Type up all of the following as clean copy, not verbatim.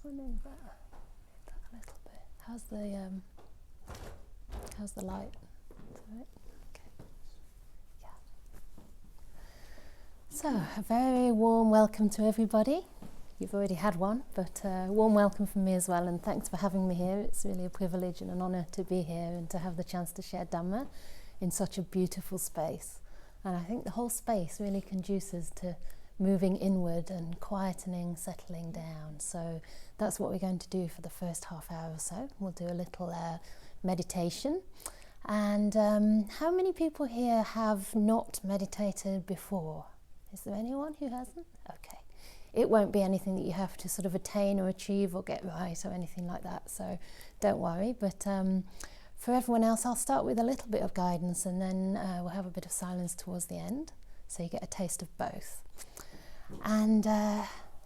I move that a little bit. How's the light? Is that it? Okay. Yeah. So, a very warm welcome to everybody. You've already had one, but a warm welcome from me as well, and thanks for having me here. It's really a privilege and an honour to be here and to have the chance to share Dhamma in such a beautiful space. And I think the whole space really conduces to moving inward and quietening, settling down. So that's what we're going to do for the first half hour or so. We'll do a little meditation. And how many people here have not meditated before? Is there anyone who hasn't? Okay. It won't be anything that you have to sort of attain or achieve or get right or anything like that, so don't worry. But for everyone else, I'll start with a little bit of guidance, and then we'll have a bit of silence towards the end, so you get a taste of both. And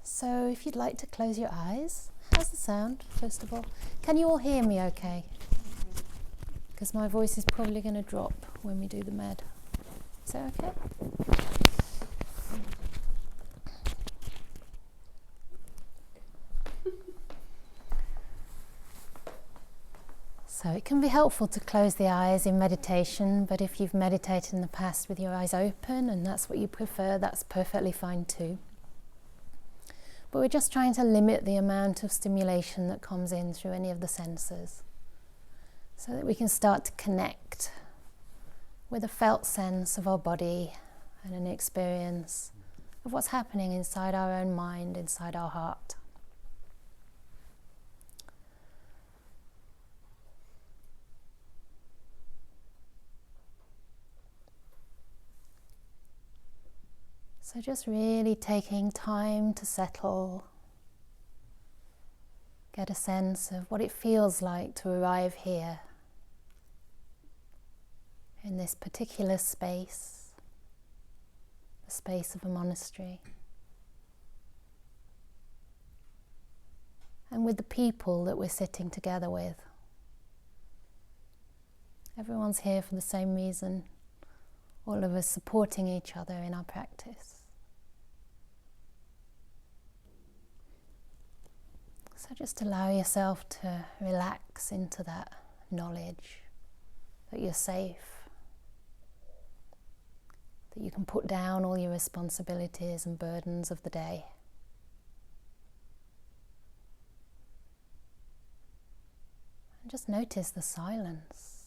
so if you'd like to close your eyes, how's the sound, first of all? Can you all hear me okay? Because my voice is probably going to drop when we do the med. Is that okay? So it can be helpful to close the eyes in meditation, but if you've meditated in the past with your eyes open and that's what you prefer, that's perfectly fine too. But we're just trying to limit the amount of stimulation that comes in through any of the senses, so that we can start to connect with a felt sense of our body and an experience of what's happening inside our own mind, inside our heart. So just really taking time to settle, get a sense of what it feels like to arrive here in this particular space, the space of a monastery, and with the people that we're sitting together with. Everyone's here for the same reason, all of us supporting each other in our practice. So just allow yourself to relax into that knowledge that you're safe, that you can put down all your responsibilities and burdens of the day. And just notice the silence.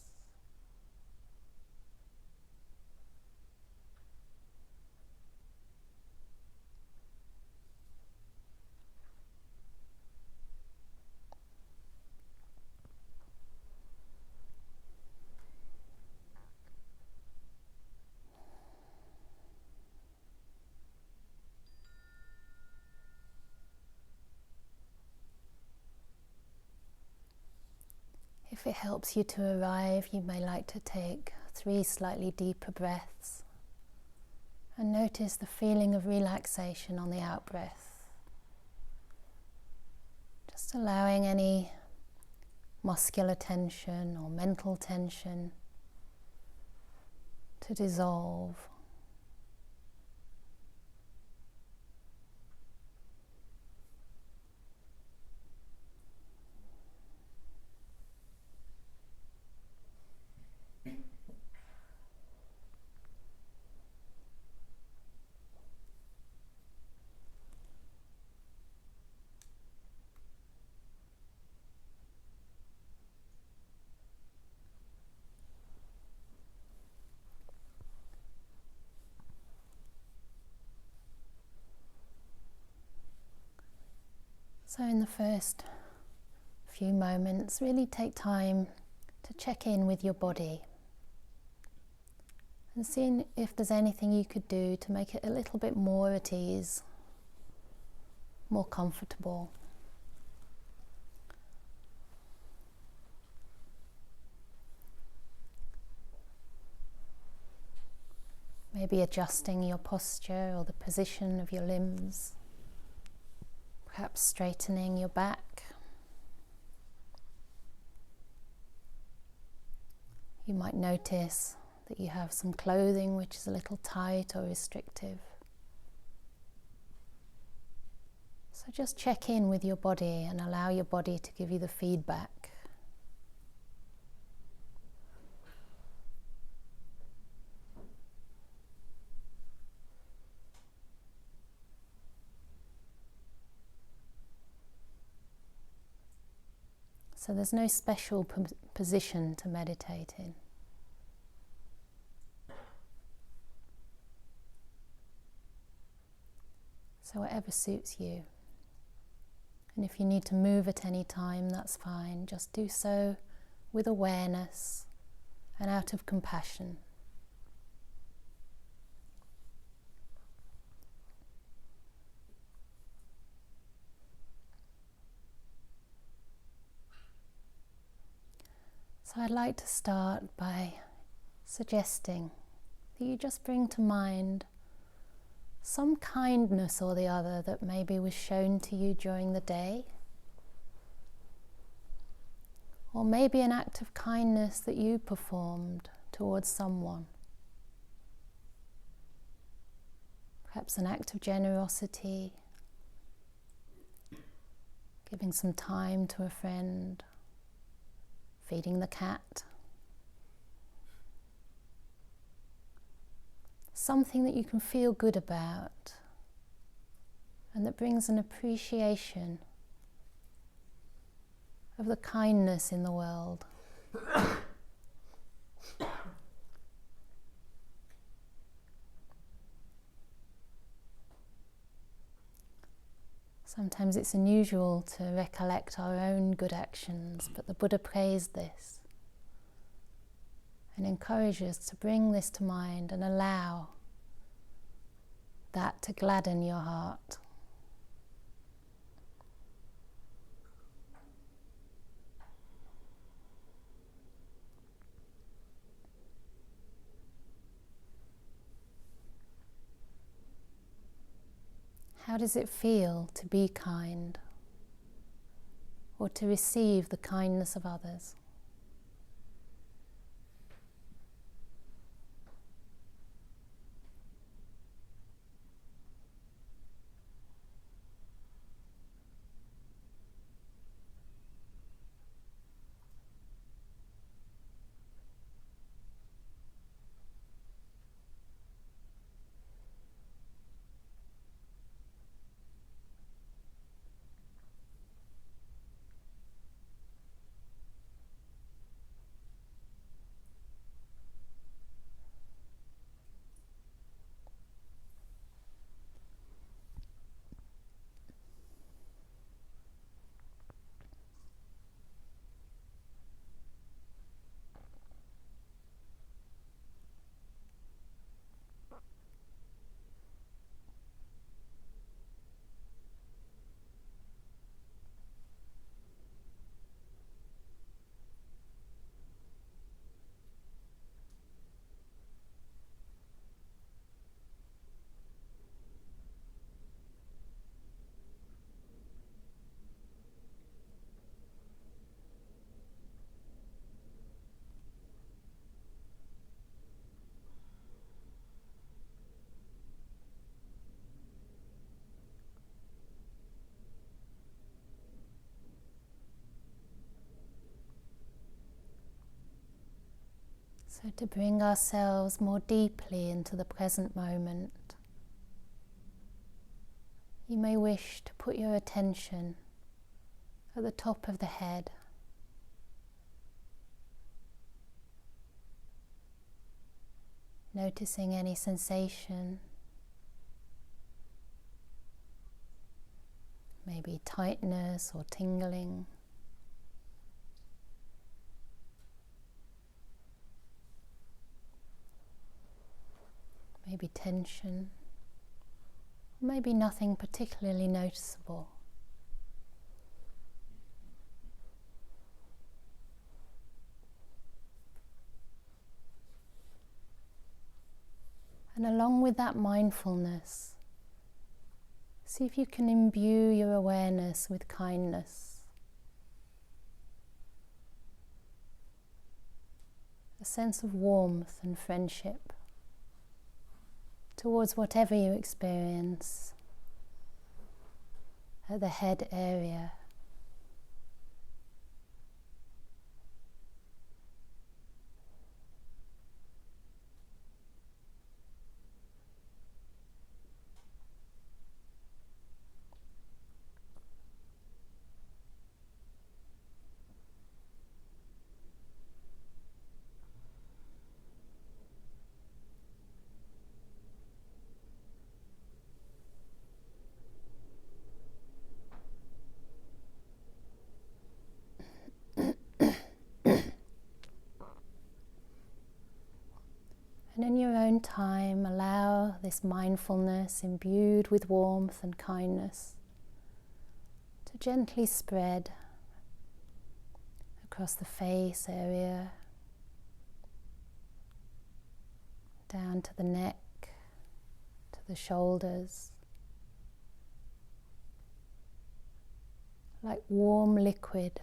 If it helps you to arrive, you may like to take 3 slightly deeper breaths and notice the feeling of relaxation on the out-breath. Just allowing any muscular tension or mental tension to dissolve. So in the first few moments, really take time to check in with your body and see if there's anything you could do to make it a little bit more at ease, more comfortable. Maybe adjusting your posture or the position of your limbs. Perhaps straightening your back. You might notice that you have some clothing which is a little tight or restrictive. So So just check in with your body and allow your body to give you the feedback. So there's no special position to meditate in. So whatever suits you. And if you need to move at any time, that's fine. Just do so with awareness and out of compassion. So I'd like to start by suggesting that you just bring to mind some kindness or the other that maybe was shown to you during the day, or maybe an act of kindness that you performed towards someone. Perhaps an act of generosity, giving some time to a friend, feeding the cat. Something that you can feel good about and that brings an appreciation of the kindness in the world. Sometimes it's unusual to recollect our own good actions, but the Buddha praised this and encourages us to bring this to mind and allow that to gladden your heart. How does it feel to be kind or to receive the kindness of others? So to bring ourselves more deeply into the present moment, you may wish to put your attention at the top of the head. Noticing any sensation, maybe tightness or tingling. Maybe tension, maybe nothing particularly noticeable. And along with that mindfulness, see if you can imbue your awareness with kindness. A sense of warmth and friendship towards whatever you experience at the head area. And in your own time, allow this mindfulness imbued with warmth and kindness to gently spread across the face area, down to the neck, to the shoulders, like warm liquid.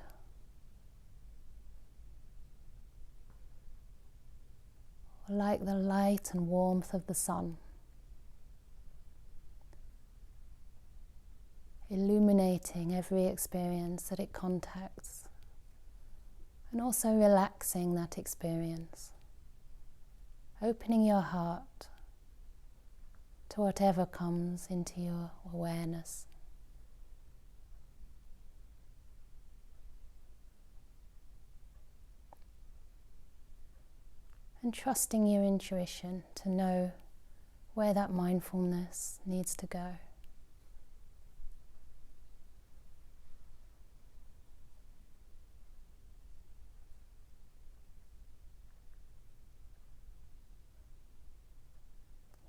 Like the light and warmth of the sun, illuminating every experience that it contacts, and also relaxing that experience, opening your heart to whatever comes into your awareness. And trusting your intuition to know where that mindfulness needs to go.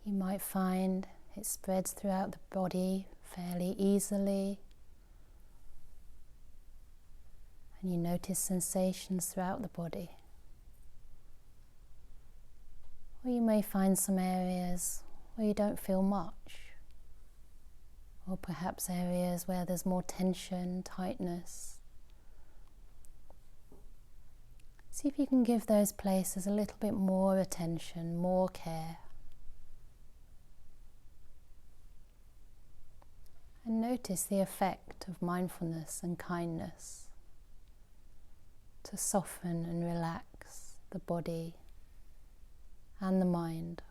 You might find it spreads throughout the body fairly easily, and you notice sensations throughout the body. Or you may find some areas where you don't feel much, or perhaps areas where there's more tension, tightness. See if you can give those places a little bit more attention, more care. And notice the effect of mindfulness and kindness to soften and relax the body and the mind.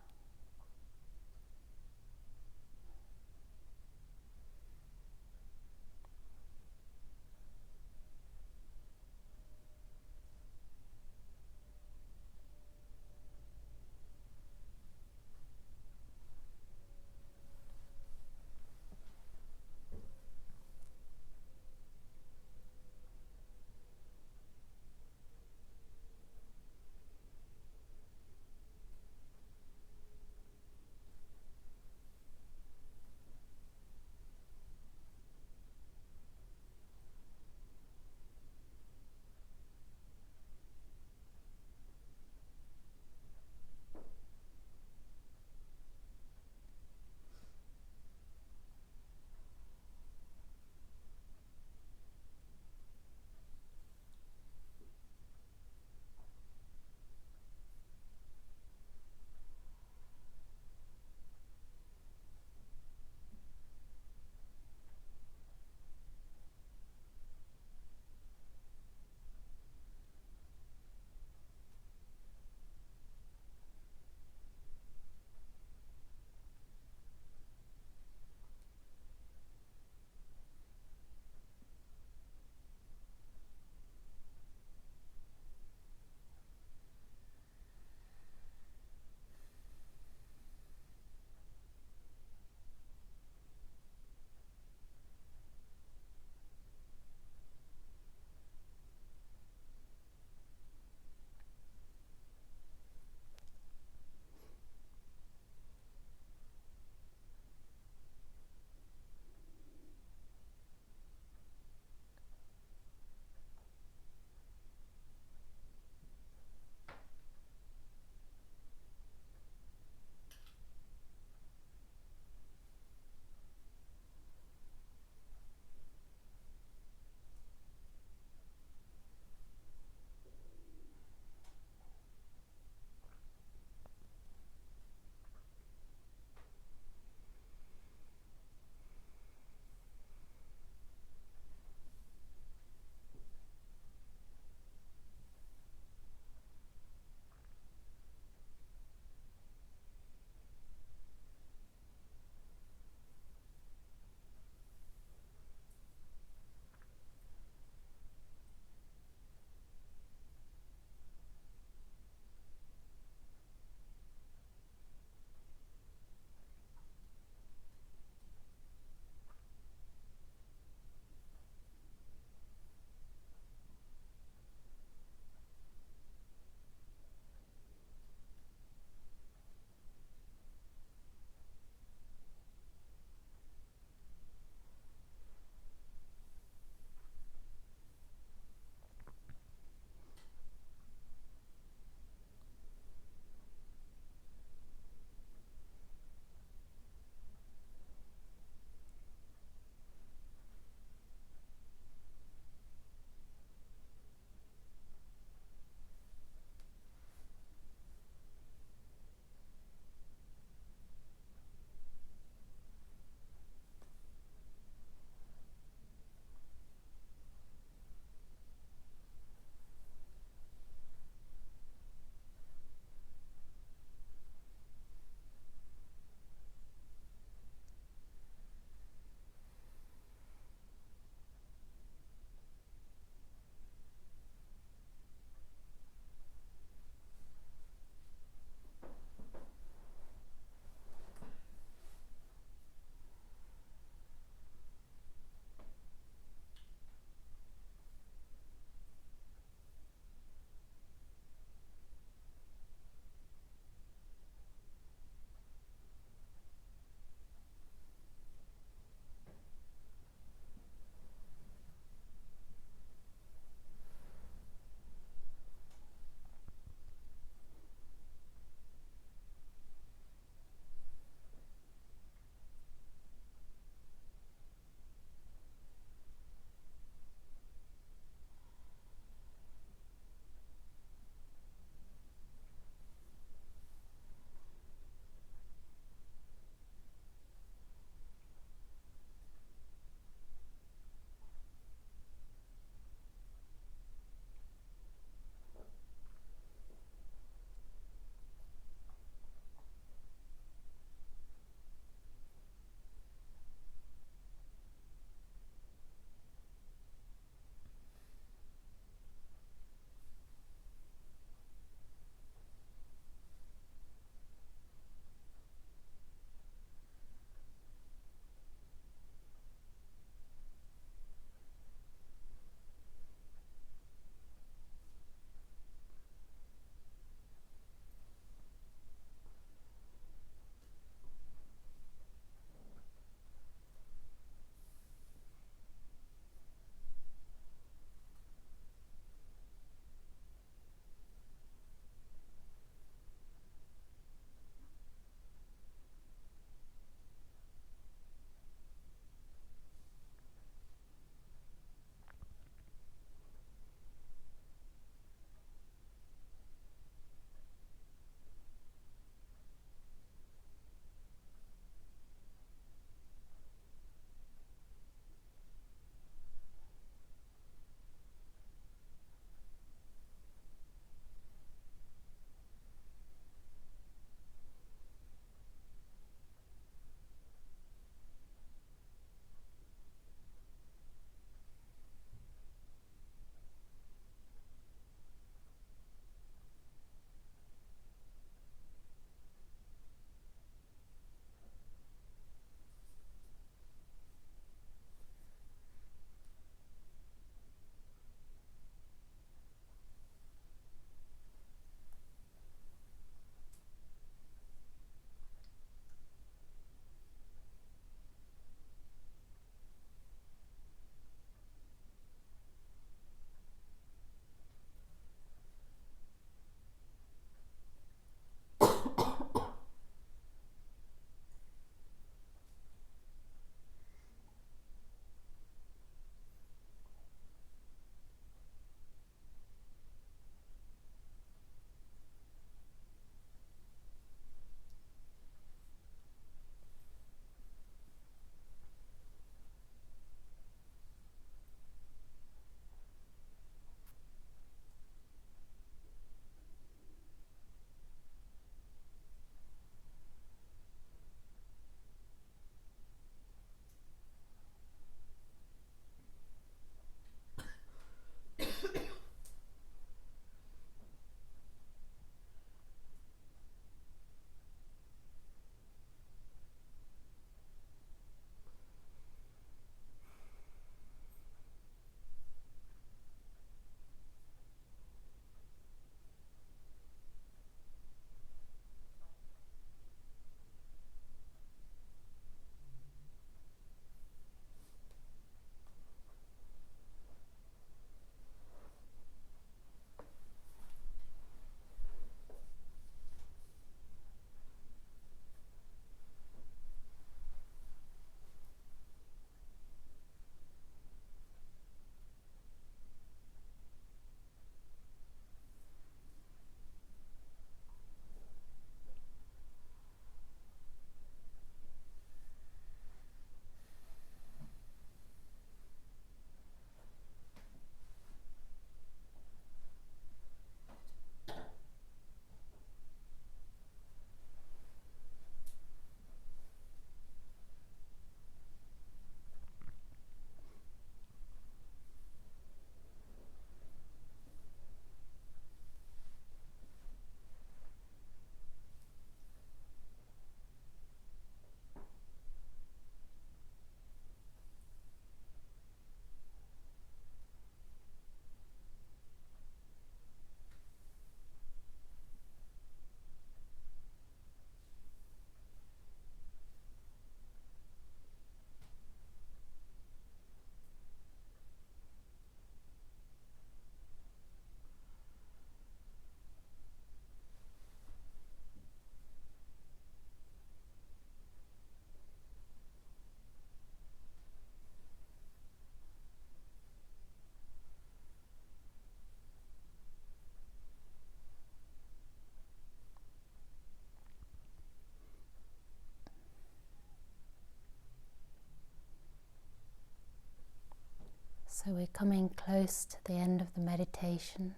So we're coming close to the end of the meditation.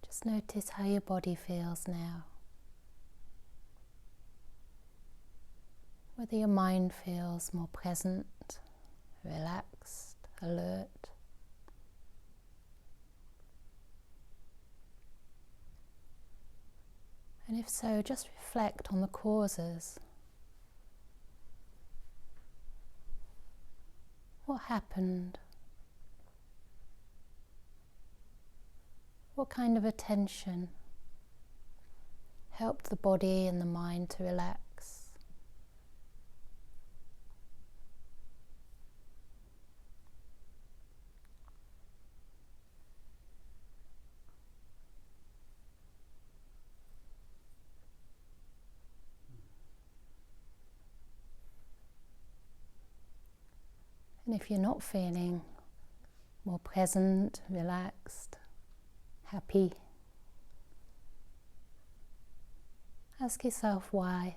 Just notice how your body feels now. Whether your mind feels more present, relaxed, alert. And if so, just reflect on the causes. What happened? What kind of attention helped the body and the mind to relax? And if you're not feeling more present, relaxed, happy, ask yourself why.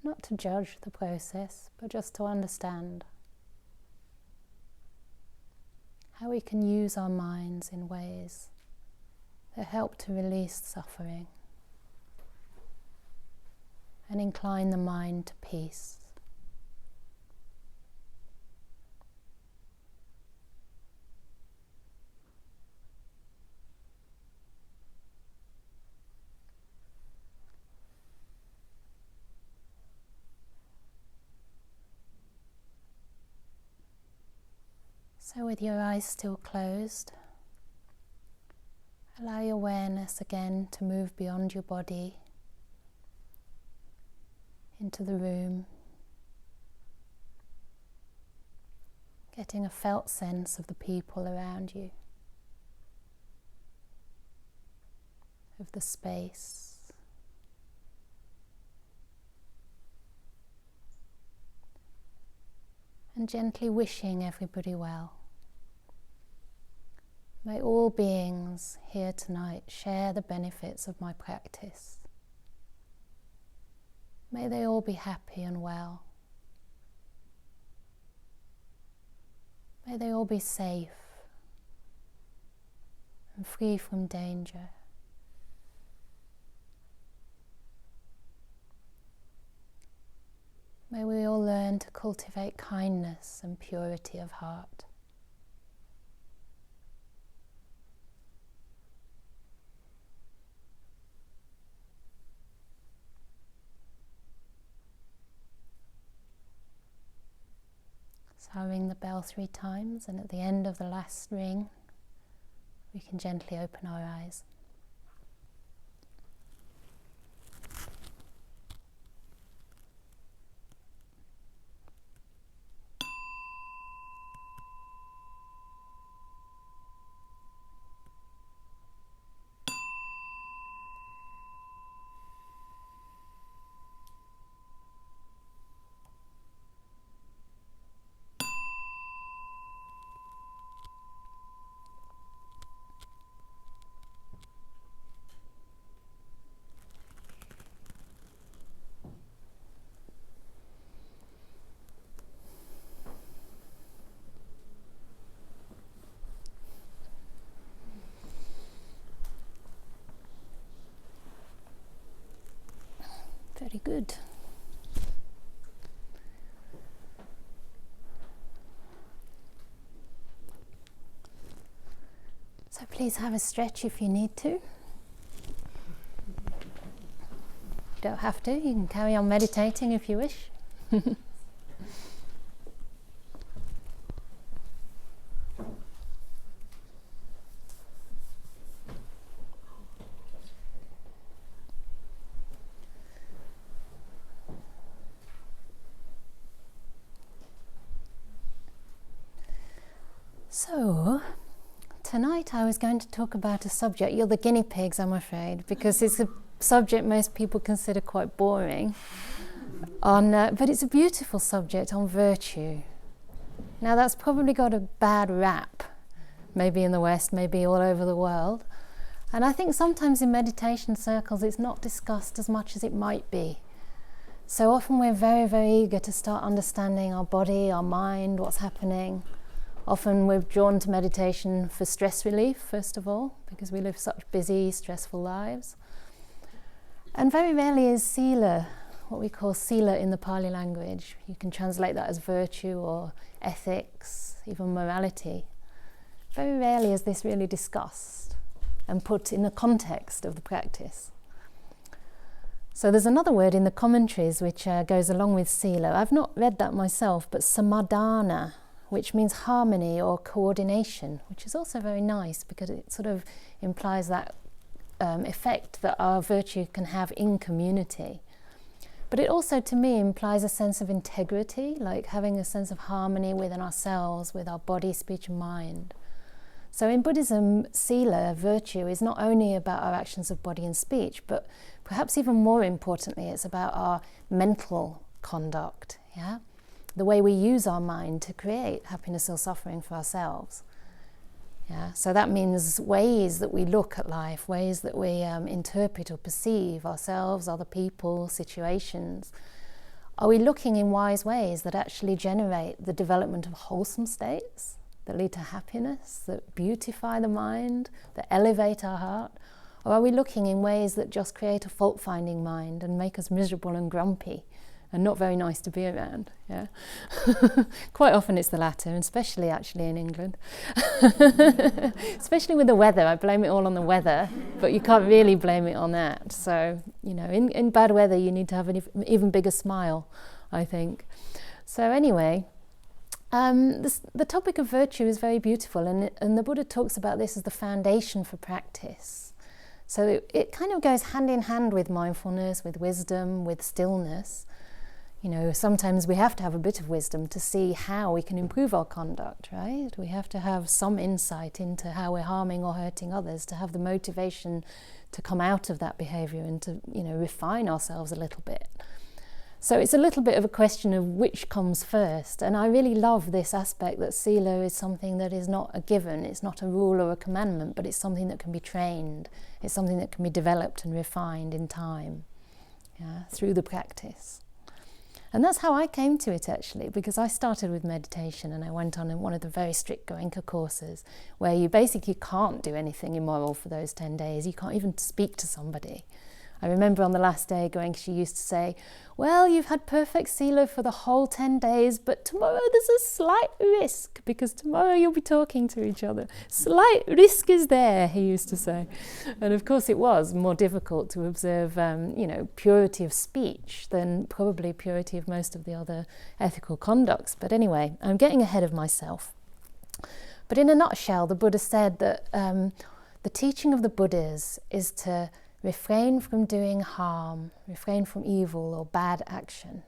Not to judge the process, but just to understand how we can use our minds in ways that help to release suffering and incline the mind to peace. So with your eyes still closed, allow your awareness again to move beyond your body into the room, getting a felt sense of the people around you, of the space. And gently wishing everybody well. May all beings here tonight share the benefits of my practice. May they all be happy and well. May they all be safe and free from danger. May we all learn to cultivate kindness and purity of heart. So I'll ring the bell 3 times, and at the end of the last ring, we can gently open our eyes. Very good. So please have a stretch if you need to. You don't have to, you can carry on meditating if you wish. So, tonight I was going to talk about a subject. You're the guinea pigs, I'm afraid, because it's a subject most people consider quite boring. But it's a beautiful subject on virtue. Now that's probably got a bad rap, maybe in the West, maybe all over the world. And I think sometimes in meditation circles it's not discussed as much as it might be. So often we're very, very eager to start understanding our body, our mind, what's happening. Often we're drawn to meditation for stress relief, first of all, because we live such busy, stressful lives. And very rarely is sila, what we call sila in the Pali language. You can translate that as virtue or ethics, even morality. Very rarely is this really discussed and put in the context of the practice. So there's another word in the commentaries which goes along with sila. I've not read that myself, but samadhana, which means harmony or coordination, which is also very nice because it sort of implies that effect that our virtue can have in community. But it also, to me, implies a sense of integrity, like having a sense of harmony within ourselves, with our body, speech and mind. So in Buddhism, sila, virtue, is not only about our actions of body and speech, but perhaps even more importantly, it's about our mental conduct, yeah? The way we use our mind to create happiness or suffering for ourselves. Yeah? So that means ways that we look at life, ways that we interpret or perceive ourselves, other people, situations. Are we looking in wise ways that actually generate the development of wholesome states that lead to happiness, that beautify the mind, that elevate our heart? Or are we looking in ways that just create a fault-finding mind and make us miserable and grumpy and not very nice to be around? Yeah, quite often it's the latter, and especially actually in England. Especially with the weather, I blame it all on the weather, but you can't really blame it on that. So, you know, in bad weather you need to have an even bigger smile, I think. So anyway, the topic of virtue is very beautiful, and the Buddha talks about this as the foundation for practice. So it kind of goes hand in hand with mindfulness, with wisdom, with stillness. You know, sometimes we have to have a bit of wisdom to see how we can improve our conduct, right? We have to have some insight into how we're harming or hurting others, to have the motivation to come out of that behavior and to, you know, refine ourselves a little bit. So it's a little bit of a question of which comes first. And I really love this aspect that sila is something that is not a given, it's not a rule or a commandment, but it's something that can be trained. It's something that can be developed and refined in time, yeah, through the practice. And that's how I came to it, actually, because I started with meditation and I went on in one of the very strict Goenka courses where you basically can't do anything immoral for those 10 days. You can't even speak to somebody. I remember on the last day Goenka, she used to say, well, you've had perfect sila for the whole 10 days, but tomorrow there's a slight risk because tomorrow you'll be talking to each other. Slight risk is there, he used to say. And of course it was more difficult to observe, you know, purity of speech than probably purity of most of the other ethical conducts. But anyway, I'm getting ahead of myself. But in a nutshell, the Buddha said that the teaching of the Buddhas is to refrain from doing harm, refrain from evil or bad action,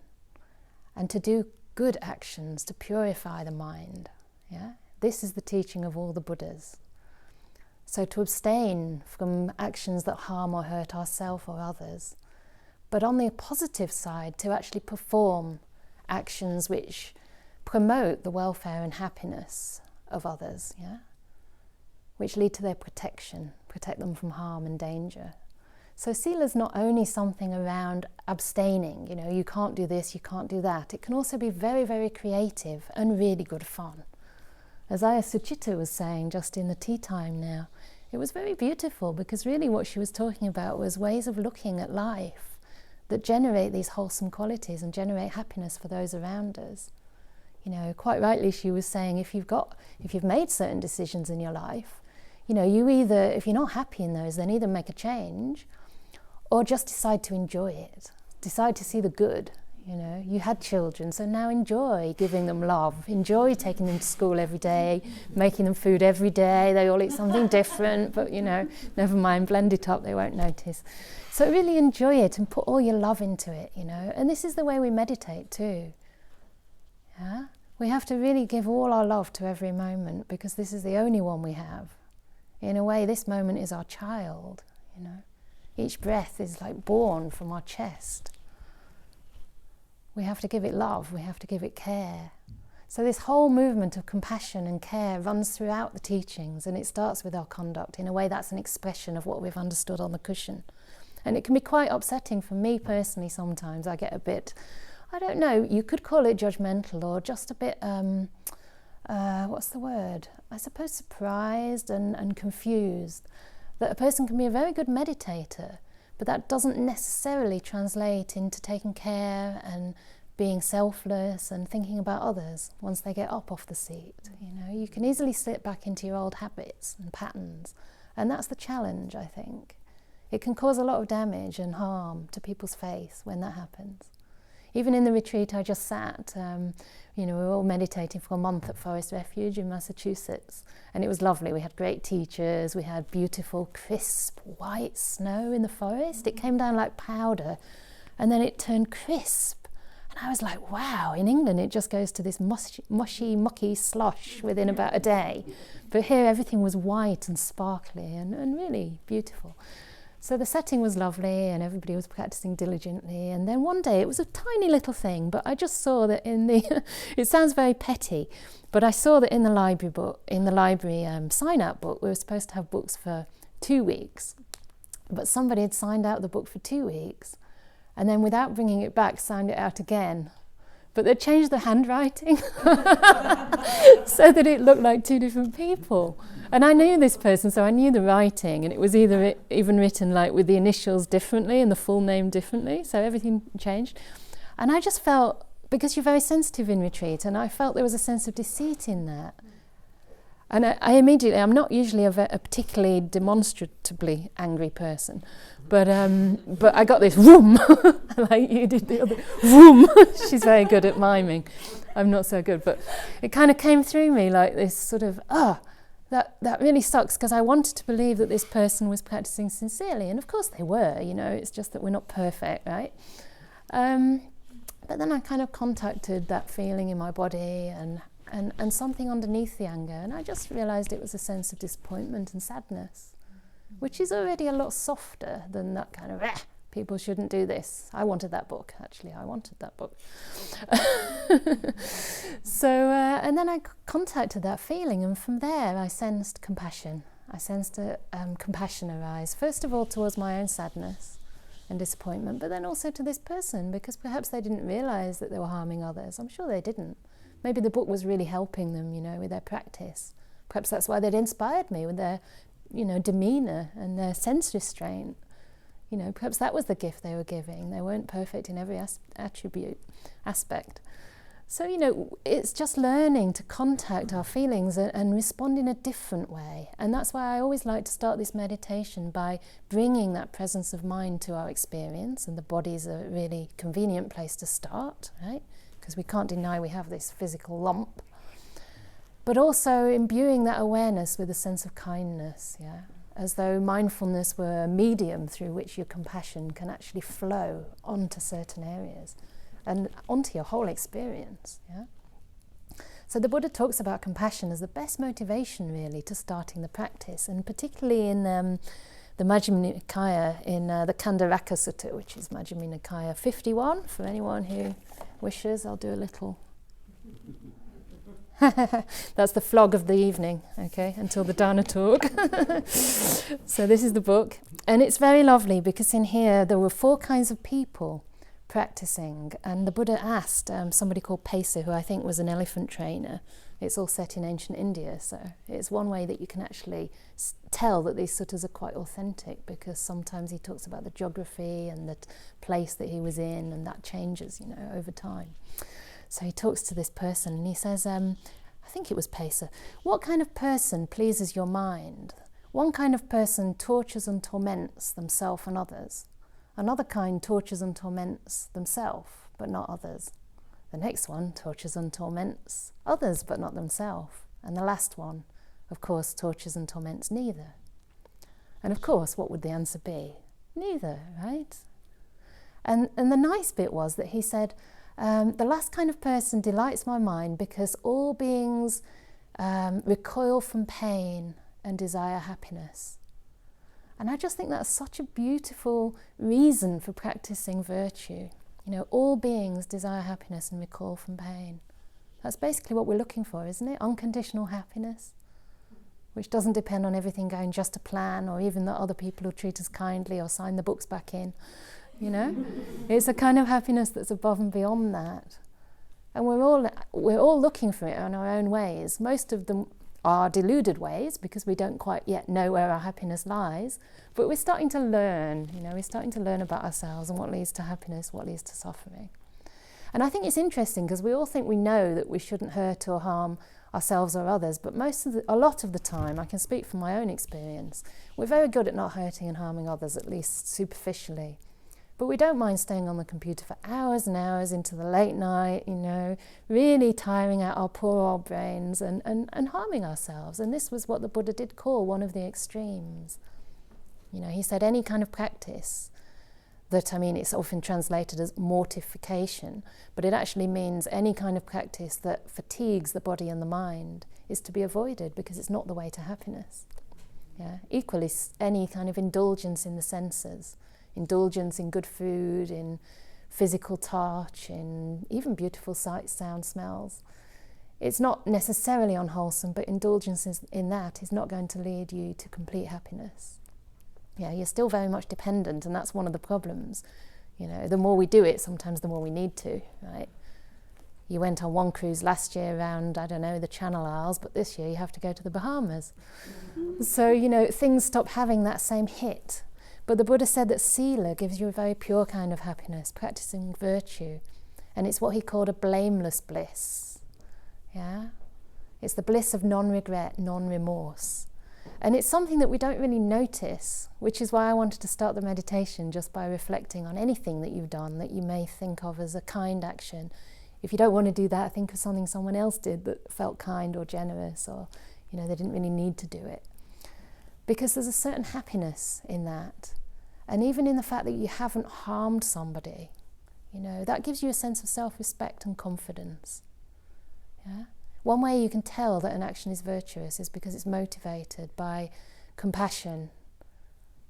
and to do good actions to purify the mind. Yeah? This is the teaching of all the Buddhas. So to abstain from actions that harm or hurt ourselves or others, but on the positive side, to actually perform actions which promote the welfare and happiness of others, yeah? Which lead to their protection, protect them from harm and danger. So sila is not only something around abstaining, you know, you can't do this, you can't do that. It can also be very, very creative and really good fun. As Ayya Suchita was saying just in the tea time now, it was very beautiful because really what she was talking about was ways of looking at life that generate these wholesome qualities and generate happiness for those around us. You know, quite rightly she was saying if you've made certain decisions in your life, you know, you either, if you're not happy in those, then either make a change or just decide to enjoy it, decide to see the good. You know, you had children, so now enjoy giving them love, enjoy taking them to school every day, making them food every day. They all eat something different, but you know, never mind, blend it up, they won't notice. So really enjoy it and put all your love into it, you know. And this is the way we meditate too. Yeah? We have to really give all our love to every moment because this is the only one we have. In a way, this moment is our child, you know. Each breath is like born from our chest. We have to give it love, we have to give it care. So this whole movement of compassion and care runs throughout the teachings, and it starts with our conduct. In a way, that's an expression of what we've understood on the cushion. And it can be quite upsetting for me personally sometimes. I get a bit, I don't know, you could call it judgmental or just a bit, what's the word? I suppose surprised and confused that a person can be a very good meditator, but that doesn't necessarily translate into taking care and being selfless and thinking about others once they get up off the seat. You know, you can easily slip back into your old habits and patterns, and that's the challenge, I think. It can cause a lot of damage and harm to people's faith when that happens. Even in the retreat I just sat, we were all meditating for a month at Forest Refuge in Massachusetts, and it was lovely. We had great teachers, we had beautiful crisp white snow in the forest. It came down like powder and then it turned crisp. And I was like, wow, in England it just goes to this mushy, mucky slush within about a day. But here everything was white and sparkly and really beautiful. So the setting was lovely and everybody was practicing diligently. And then one day, it was a tiny little thing, but I just saw that in the, it sounds very petty, but I saw that in the library sign-out book, we were supposed to have books for 2 weeks. But somebody had signed out the book for 2 weeks. And then without bringing it back, signed it out again. But they changed the handwriting so that it looked like two different people. And I knew this person, so I knew the writing, and it was either even written like with the initials differently and the full name differently, so everything changed. And I just felt, because you're very sensitive in retreat, and I felt there was a sense of deceit in that. And I immediately, I'm not usually a particularly demonstratively angry person, but I got this vroom, like you did the other, vroom. She's very good at miming. I'm not so good, but it kind of came through me like this sort of, that really sucks, because I wanted to believe that this person was practicing sincerely, and of course they were, it's just that we're not perfect, right? But then I kind of contacted that feeling in my body and something underneath the anger, and I just realised it was a sense of disappointment and sadness, which is already a lot softer than that kind of, people shouldn't do this. I wanted that book, actually, I wanted that book. So, and then I contacted that feeling, and from there I sensed compassion. I sensed compassion arise, first of all towards my own sadness and disappointment, but then also to this person, because perhaps they didn't realise that they were harming others. I'm sure they didn't. Maybe the book was really helping them, with their practice. Perhaps that's why they'd inspired me with their, demeanour and their sense restraint. Perhaps that was the gift they were giving. They weren't perfect in every aspect. So, it's just learning to contact our feelings and respond in a different way. And that's why I always like to start this meditation by bringing that presence of mind to our experience, and the body's a really convenient place to start, right? Because we can't deny we have this physical lump. But also imbuing that awareness with a sense of kindness, as though mindfulness were a medium through which your compassion can actually flow onto certain areas and onto your whole experience. So the Buddha talks about compassion as the best motivation really to starting the practice, and particularly in the Majjhima Nikaya, in the Candā Sutta, which is Majjhima Nikaya 51, for anyone who wishes. I'll do a little. That's the flog of the evening, okay, until the Dana talk. So this is the book, and it's very lovely because in here there were 4 kinds of people practicing, and the Buddha asked somebody called Pesa, who I think was an elephant trainer. It's all set in ancient India, so it's one way that you can actually tell that these suttas are quite authentic, because sometimes he talks about the geography and the place that he was in, and that changes, over time. So he talks to this person and he says, I think it was Pesa, what kind of person pleases your mind? One kind of person tortures and torments themselves and others. Another kind tortures and torments themselves, but not others. The next one tortures and torments others, but not themselves. And the last one, of course, tortures and torments neither. And of course, what would the answer be? Neither, right? And the nice bit was that he said, the last kind of person delights my mind because all beings recoil from pain and desire happiness. And I just think that's such a beautiful reason for practicing virtue. All beings desire happiness and recoil from pain. That's basically what we're looking for, isn't it? Unconditional happiness. which doesn't depend on everything going just to plan, or even that other people will treat us kindly or sign the books back in, you know. It's a kind of happiness that's above and beyond that. And we're all looking for it in our own ways. Most of them are deluded ways, because we don't quite yet know where our happiness lies, but we're starting to learn, you know, we're starting to learn about ourselves and what leads to happiness, what leads to suffering. And I think it's interesting, because we all think we know that we shouldn't hurt or harm ourselves or others, but a lot of the time, I can speak from my own experience, we're very good at not hurting and harming others, at least superficially. But we don't mind staying on the computer for hours and hours into the late night, you know, really tiring out our poor old brains and harming ourselves. And this was what the Buddha did call one of the extremes. You know, he said any kind of practice that, I mean, it's often translated as mortification, but it actually means any kind of practice that fatigues the body and the mind is to be avoided, because it's not the way to happiness. Yeah. Equally, any kind of indulgence in the senses, indulgence in good food, in physical touch, in even beautiful sights, sound, smells. It's not necessarily unwholesome, but indulgence in that is not going to lead you to complete happiness. Yeah, you're still very much dependent, and that's one of the problems. You know, the more we do it, sometimes the more we need to, right? You went on one cruise last year around, I don't know, the Channel Isles, but this year you have to go to the Bahamas. So, you know, things stop having that same hit. But the Buddha said that sila gives you a very pure kind of happiness, practicing virtue. And it's what he called a blameless bliss. Yeah? It's the bliss of non-regret, non-remorse. And it's something that we don't really notice, which is why I wanted to start the meditation just by reflecting on anything that you've done that you may think of as a kind action. If you don't want to do that, think of something someone else did that felt kind or generous, or, you know, they didn't really need to do it. Because there's a certain happiness in that. And even in the fact that you haven't harmed somebody, you know, that gives you a sense of self-respect and confidence. Yeah? One way you can tell that an action is virtuous is because it's motivated by compassion,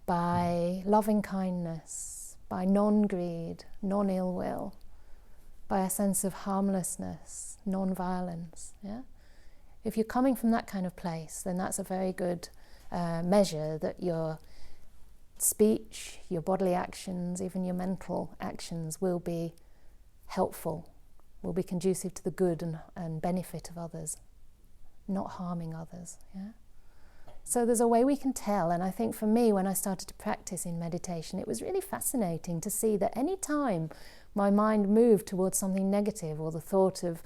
by loving kindness, by non-greed, non-ill will, by a sense of harmlessness, non-violence. Yeah? If you're coming from that kind of place, then that's a very good measure that your speech, your bodily actions, even your mental actions will be helpful, will be conducive to the good and benefit of others, not harming others. Yeah? So there's a way we can tell, and I think for me, when I started to practice in meditation, it was really fascinating to see that any time my mind moved towards something negative, or the thought of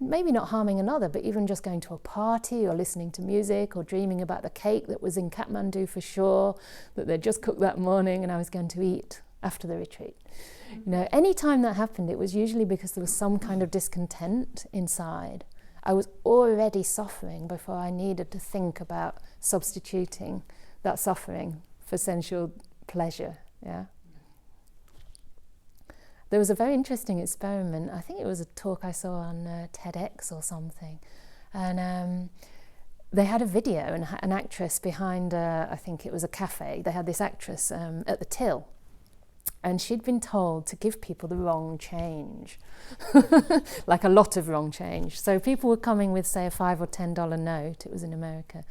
maybe not harming another, but even just going to a party or listening to music or dreaming about the cake that was in Kathmandu for sure, that they'd just cooked that morning and I was going to eat after the retreat. You know, any time that happened, it was usually because there was some kind of discontent inside. I was already suffering before I needed to think about substituting that suffering for sensual pleasure. Yeah. There was a very interesting experiment. I think it was a talk I saw on TEDx or something. And they had a video and an actress behind, I think it was a cafe. They had this actress at the till. And she'd been told to give people the wrong change, like a lot of wrong change. So people were coming with, say, a $5 or $10 note, it was in America,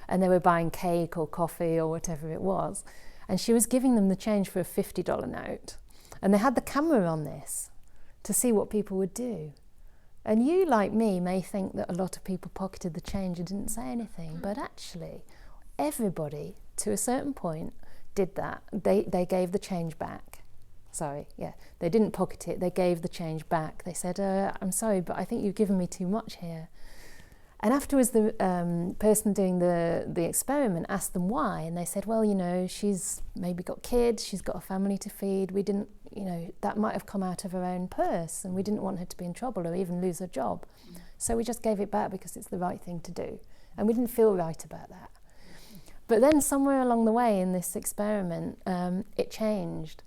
and they were buying cake or coffee or whatever it was. And she was giving them the change for a $50 note. And they had the camera on this to see what people would do. And you, like me, may think that a lot of people pocketed the change and didn't say anything, but actually everybody, to a certain point, did that. They gave the change back. They didn't pocket it, they gave the change back. They said, I'm sorry, but I think you've given me too much here. And afterwards, the person doing the experiment asked them why, and they said, well, you know, she's maybe got kids, she's got a family to feed, we didn't, you know, that might have come out of her own purse, and we didn't want her to be in trouble or even lose her job. So we just gave it back because it's the right thing to do. And we didn't feel right about that. But then somewhere along the way in this experiment, it changed.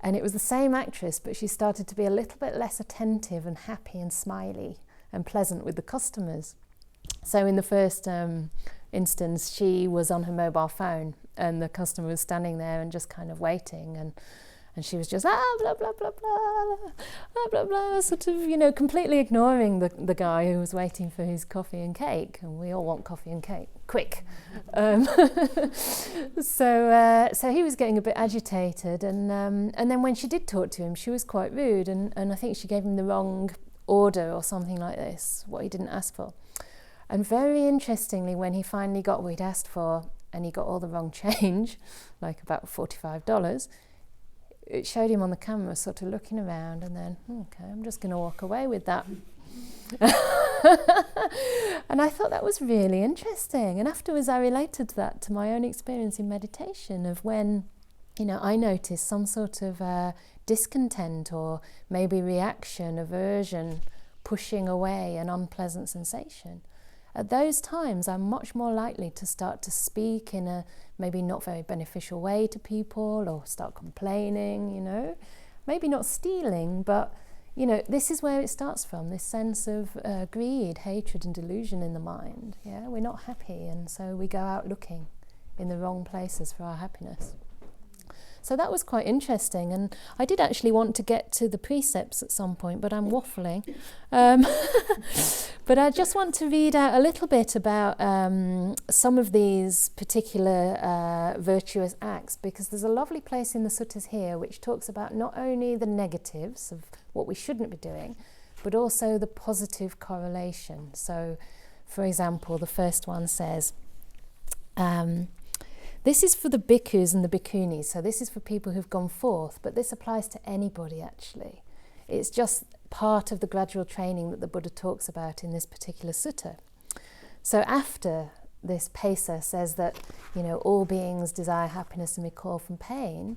And it was the same actress, but she started to be a little bit less attentive and happy and smiley and pleasant with the customers. So in the first instance, she was on her mobile phone and the customer was standing there and just kind of waiting. And she was just, blah, blah, blah, blah, blah, blah, blah, sort of, completely ignoring the guy who was waiting for his coffee and cake. And we all want coffee and cake, quick. So he was getting a bit agitated. And then when she did talk to him, she was quite rude. And I think she gave him the wrong order or something like this, what he didn't ask for. And very interestingly, when he finally got what he'd asked for and he got all the wrong change, like about $45, it showed him on the camera sort of looking around and then, okay, I'm just going to walk away with that. And I thought that was really interesting. And afterwards I related that to my own experience in meditation of when, I noticed some sort of discontent or maybe reaction, aversion, pushing away an unpleasant sensation. At those times, I'm much more likely to start to speak in a maybe not very beneficial way to people or start complaining, Maybe not stealing, but, this is where it starts from, this sense of greed, hatred and delusion in the mind. Yeah, we're not happy, and so we go out looking in the wrong places for our happiness. So that was quite interesting, and I did actually want to get to the precepts at some point, but I'm waffling. But I just want to read out a little bit about some of these particular virtuous acts, because there's a lovely place in the suttas here which talks about not only the negatives of what we shouldn't be doing, but also the positive correlation. So, for example, the first one says, this is for the bhikkhus and the bhikkhunis, so this is for people who've gone forth, but this applies to anybody actually. It's just part of the gradual training that the Buddha talks about in this particular sutta. So after this Pesa says that, all beings desire happiness and recoil from pain,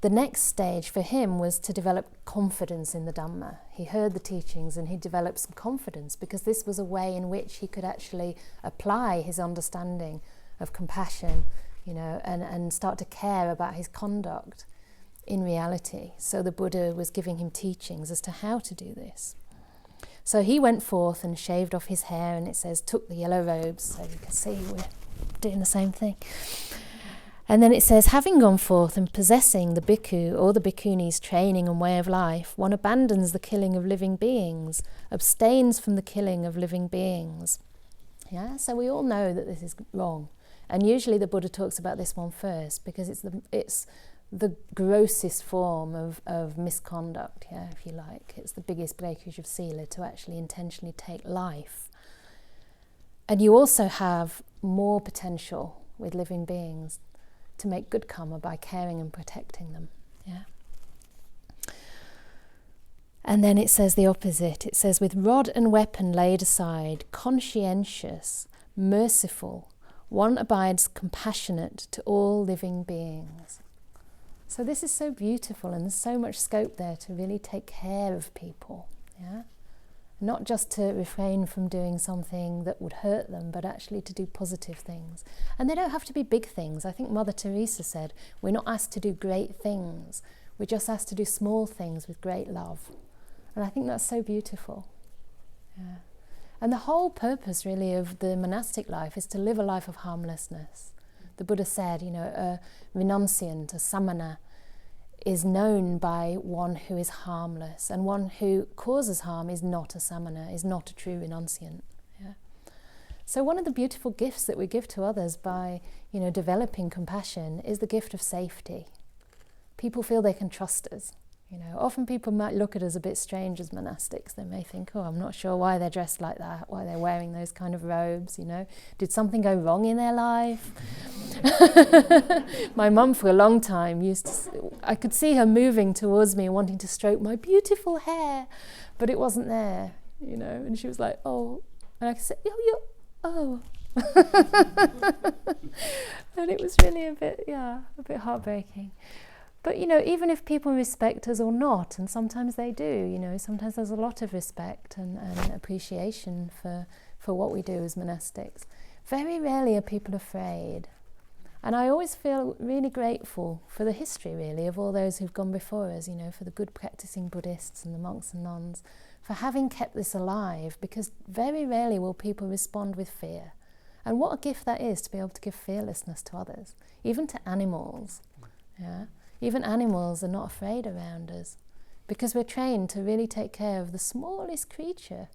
the next stage for him was to develop confidence in the Dhamma. He heard the teachings and he developed some confidence because this was a way in which he could actually apply his understanding of compassion, and start to care about his conduct in reality. So the Buddha was giving him teachings as to how to do this. So he went forth and shaved off his hair, and it says, took the yellow robes, so you can see we're doing the same thing. And then it says, having gone forth and possessing the bhikkhu or the bhikkhuni's training and way of life, one abandons the killing of living beings, abstains from the killing of living beings. Yeah, so we all know that this is wrong. And usually the Buddha talks about this one first because it's the grossest form of misconduct, if you like. It's the biggest breakage of sila, to actually intentionally take life. And you also have more potential with living beings to make good karma by caring and protecting them. Yeah. And then it says the opposite. It says, with rod and weapon laid aside, conscientious, merciful, one abides compassionate to all living beings. So this is so beautiful, and there's so much scope there to really take care of people. Yeah? Not just to refrain from doing something that would hurt them, but actually to do positive things. And they don't have to be big things. I think Mother Teresa said, we're not asked to do great things. We're just asked to do small things with great love. And I think that's so beautiful. Yeah. And the whole purpose really of the monastic life is to live a life of harmlessness. The Buddha said, a renunciant, a samana, is known by one who is harmless, and one who causes harm is not a samana, is not a true renunciant. Yeah? So one of the beautiful gifts that we give to others by, developing compassion is the gift of safety. People feel they can trust us. Often people might look at us a bit strange as monastics. They may think, I'm not sure why they're dressed like that, why they're wearing those kind of robes, Did something go wrong in their life? My mum for a long time I could see her moving towards me and wanting to stroke my beautiful hair, but it wasn't there, and she was like, oh, and I could say, oh. And it was really a bit heartbreaking. But, even if people respect us or not, and sometimes they do, sometimes there's a lot of respect and appreciation for what we do as monastics. Very rarely are people afraid. And I always feel really grateful for the history, really, of all those who've gone before us, for the good practicing Buddhists and the monks and nuns, for having kept this alive, because very rarely will people respond with fear. And what a gift that is, to be able to give fearlessness to others, even to animals. Yeah. Even animals are not afraid around us because we're trained to really take care of the smallest creature.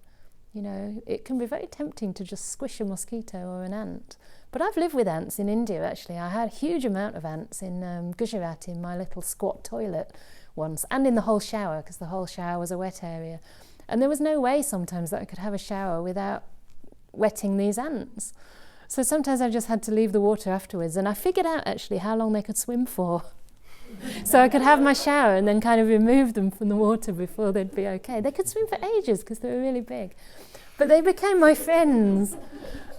You know, it can be very tempting to just squish a mosquito or an ant. But I've lived with ants in India, actually. I had a huge amount of ants in Gujarat in my little squat toilet once, and in the whole shower, because the whole shower was a wet area. And there was no way sometimes that I could have a shower without wetting these ants. So sometimes I just had to leave the water afterwards, and I figured out actually how long they could swim for. So I could have my shower and then kind of remove them from the water before they'd be okay. They could swim for ages because they were really big. But they became my friends.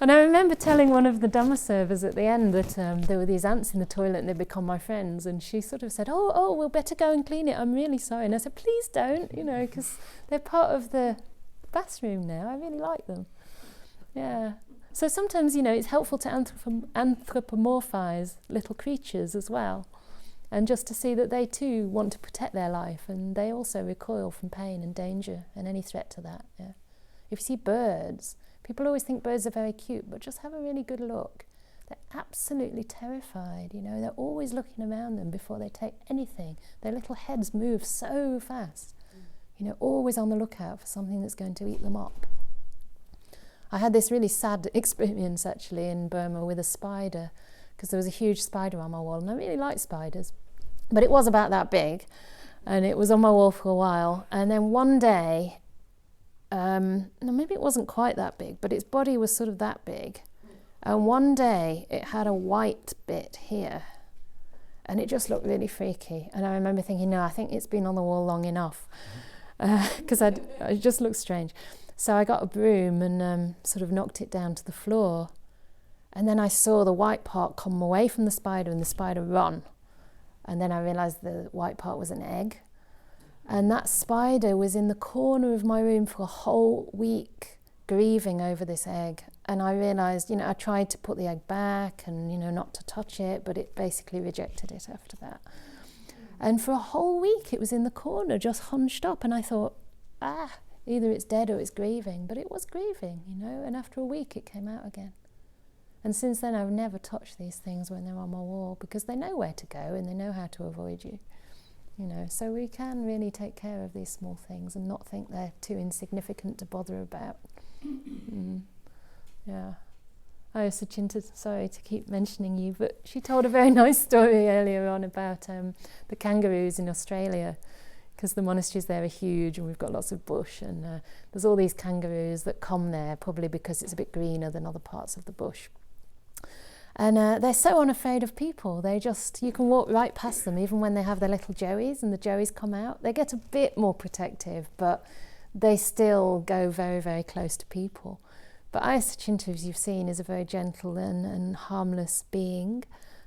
And I remember telling one of the Dhamma servers at the end that there were these ants in the toilet and they'd become my friends. And she sort of said, oh, we'll better go and clean it. I'm really sorry. And I said, please don't, you know, because they're part of the bathroom now. I really like them. Yeah. So sometimes, you know, it's helpful to anthropomorphize little creatures as well. And just to see that they too want to protect their life, and they also recoil from pain and danger and any threat to that. Yeah. If you see birds, people always think birds are very cute, but just have a really good look. They're absolutely terrified, you know, they're always looking around them before they take anything. Their little heads move so fast, you know, always on the lookout for something that's going to eat them up. I had this really sad experience actually in Burma with a spider, because there was a huge spider on my wall, and I really like spiders, but it was about that big, and it was on my wall for a while. And then one day, no, maybe it wasn't quite that big, but its body was sort of that big, and one day it had a white bit here, and it just looked really freaky. And I remember thinking, no, I think it's been on the wall long enough, because it just looked strange. So I got a broom and sort of knocked it down to the floor. And then I saw the white part come away from the spider and the spider run. And then I realised the white part was an egg. And that spider was in the corner of my room for a whole week, grieving over this egg. And I realised, you know, I tried to put the egg back and, you know, not to touch it, but it basically rejected it after that. And for a whole week it was in the corner, just hunched up. And I thought, either it's dead or it's grieving. But it was grieving, you know, and after a week it came out again. And since then I've never touched these things when they're on my wall, because they know where to go and they know how to avoid you, you know. So we can really take care of these small things and not think they're too insignificant to bother about. Yeah. Oh, Sachinta, sorry to keep mentioning you, but she told a very nice story earlier on about the kangaroos in Australia, because the monasteries there are huge and we've got lots of bush, and there's all these kangaroos that come there, probably because it's a bit greener than other parts of the bush. And they're so unafraid of people. They just, you can walk right past them, even when they have their little joeys and the joeys come out. They get a bit more protective, but they still go very, very close to people. But Ayya Sachinta, as you've seen, is a very gentle and harmless being.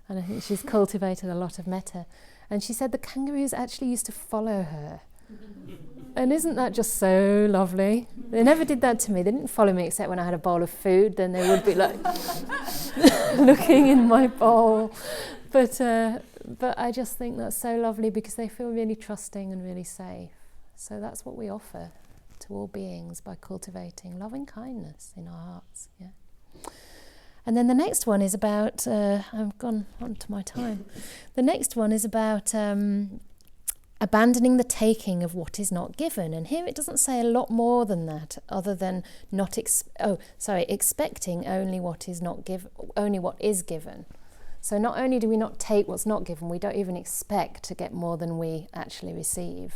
And I think she's cultivated a lot of metta. And she said the kangaroos actually used to follow her. And isn't that just so lovely? They never did that to me. They didn't follow me except when I had a bowl of food. Then they would be like looking in my bowl. But I just think that's so lovely because they feel really trusting and really safe. So that's what we offer to all beings by cultivating loving kindness in our hearts. Yeah. And then the next one is about, I've gone on to my time. The next one is about abandoning the taking of what is not given. And here it doesn't say a lot more than that, other than expecting only what is not only what is given. So not only do we not take what's not given, we don't even expect to get more than we actually receive.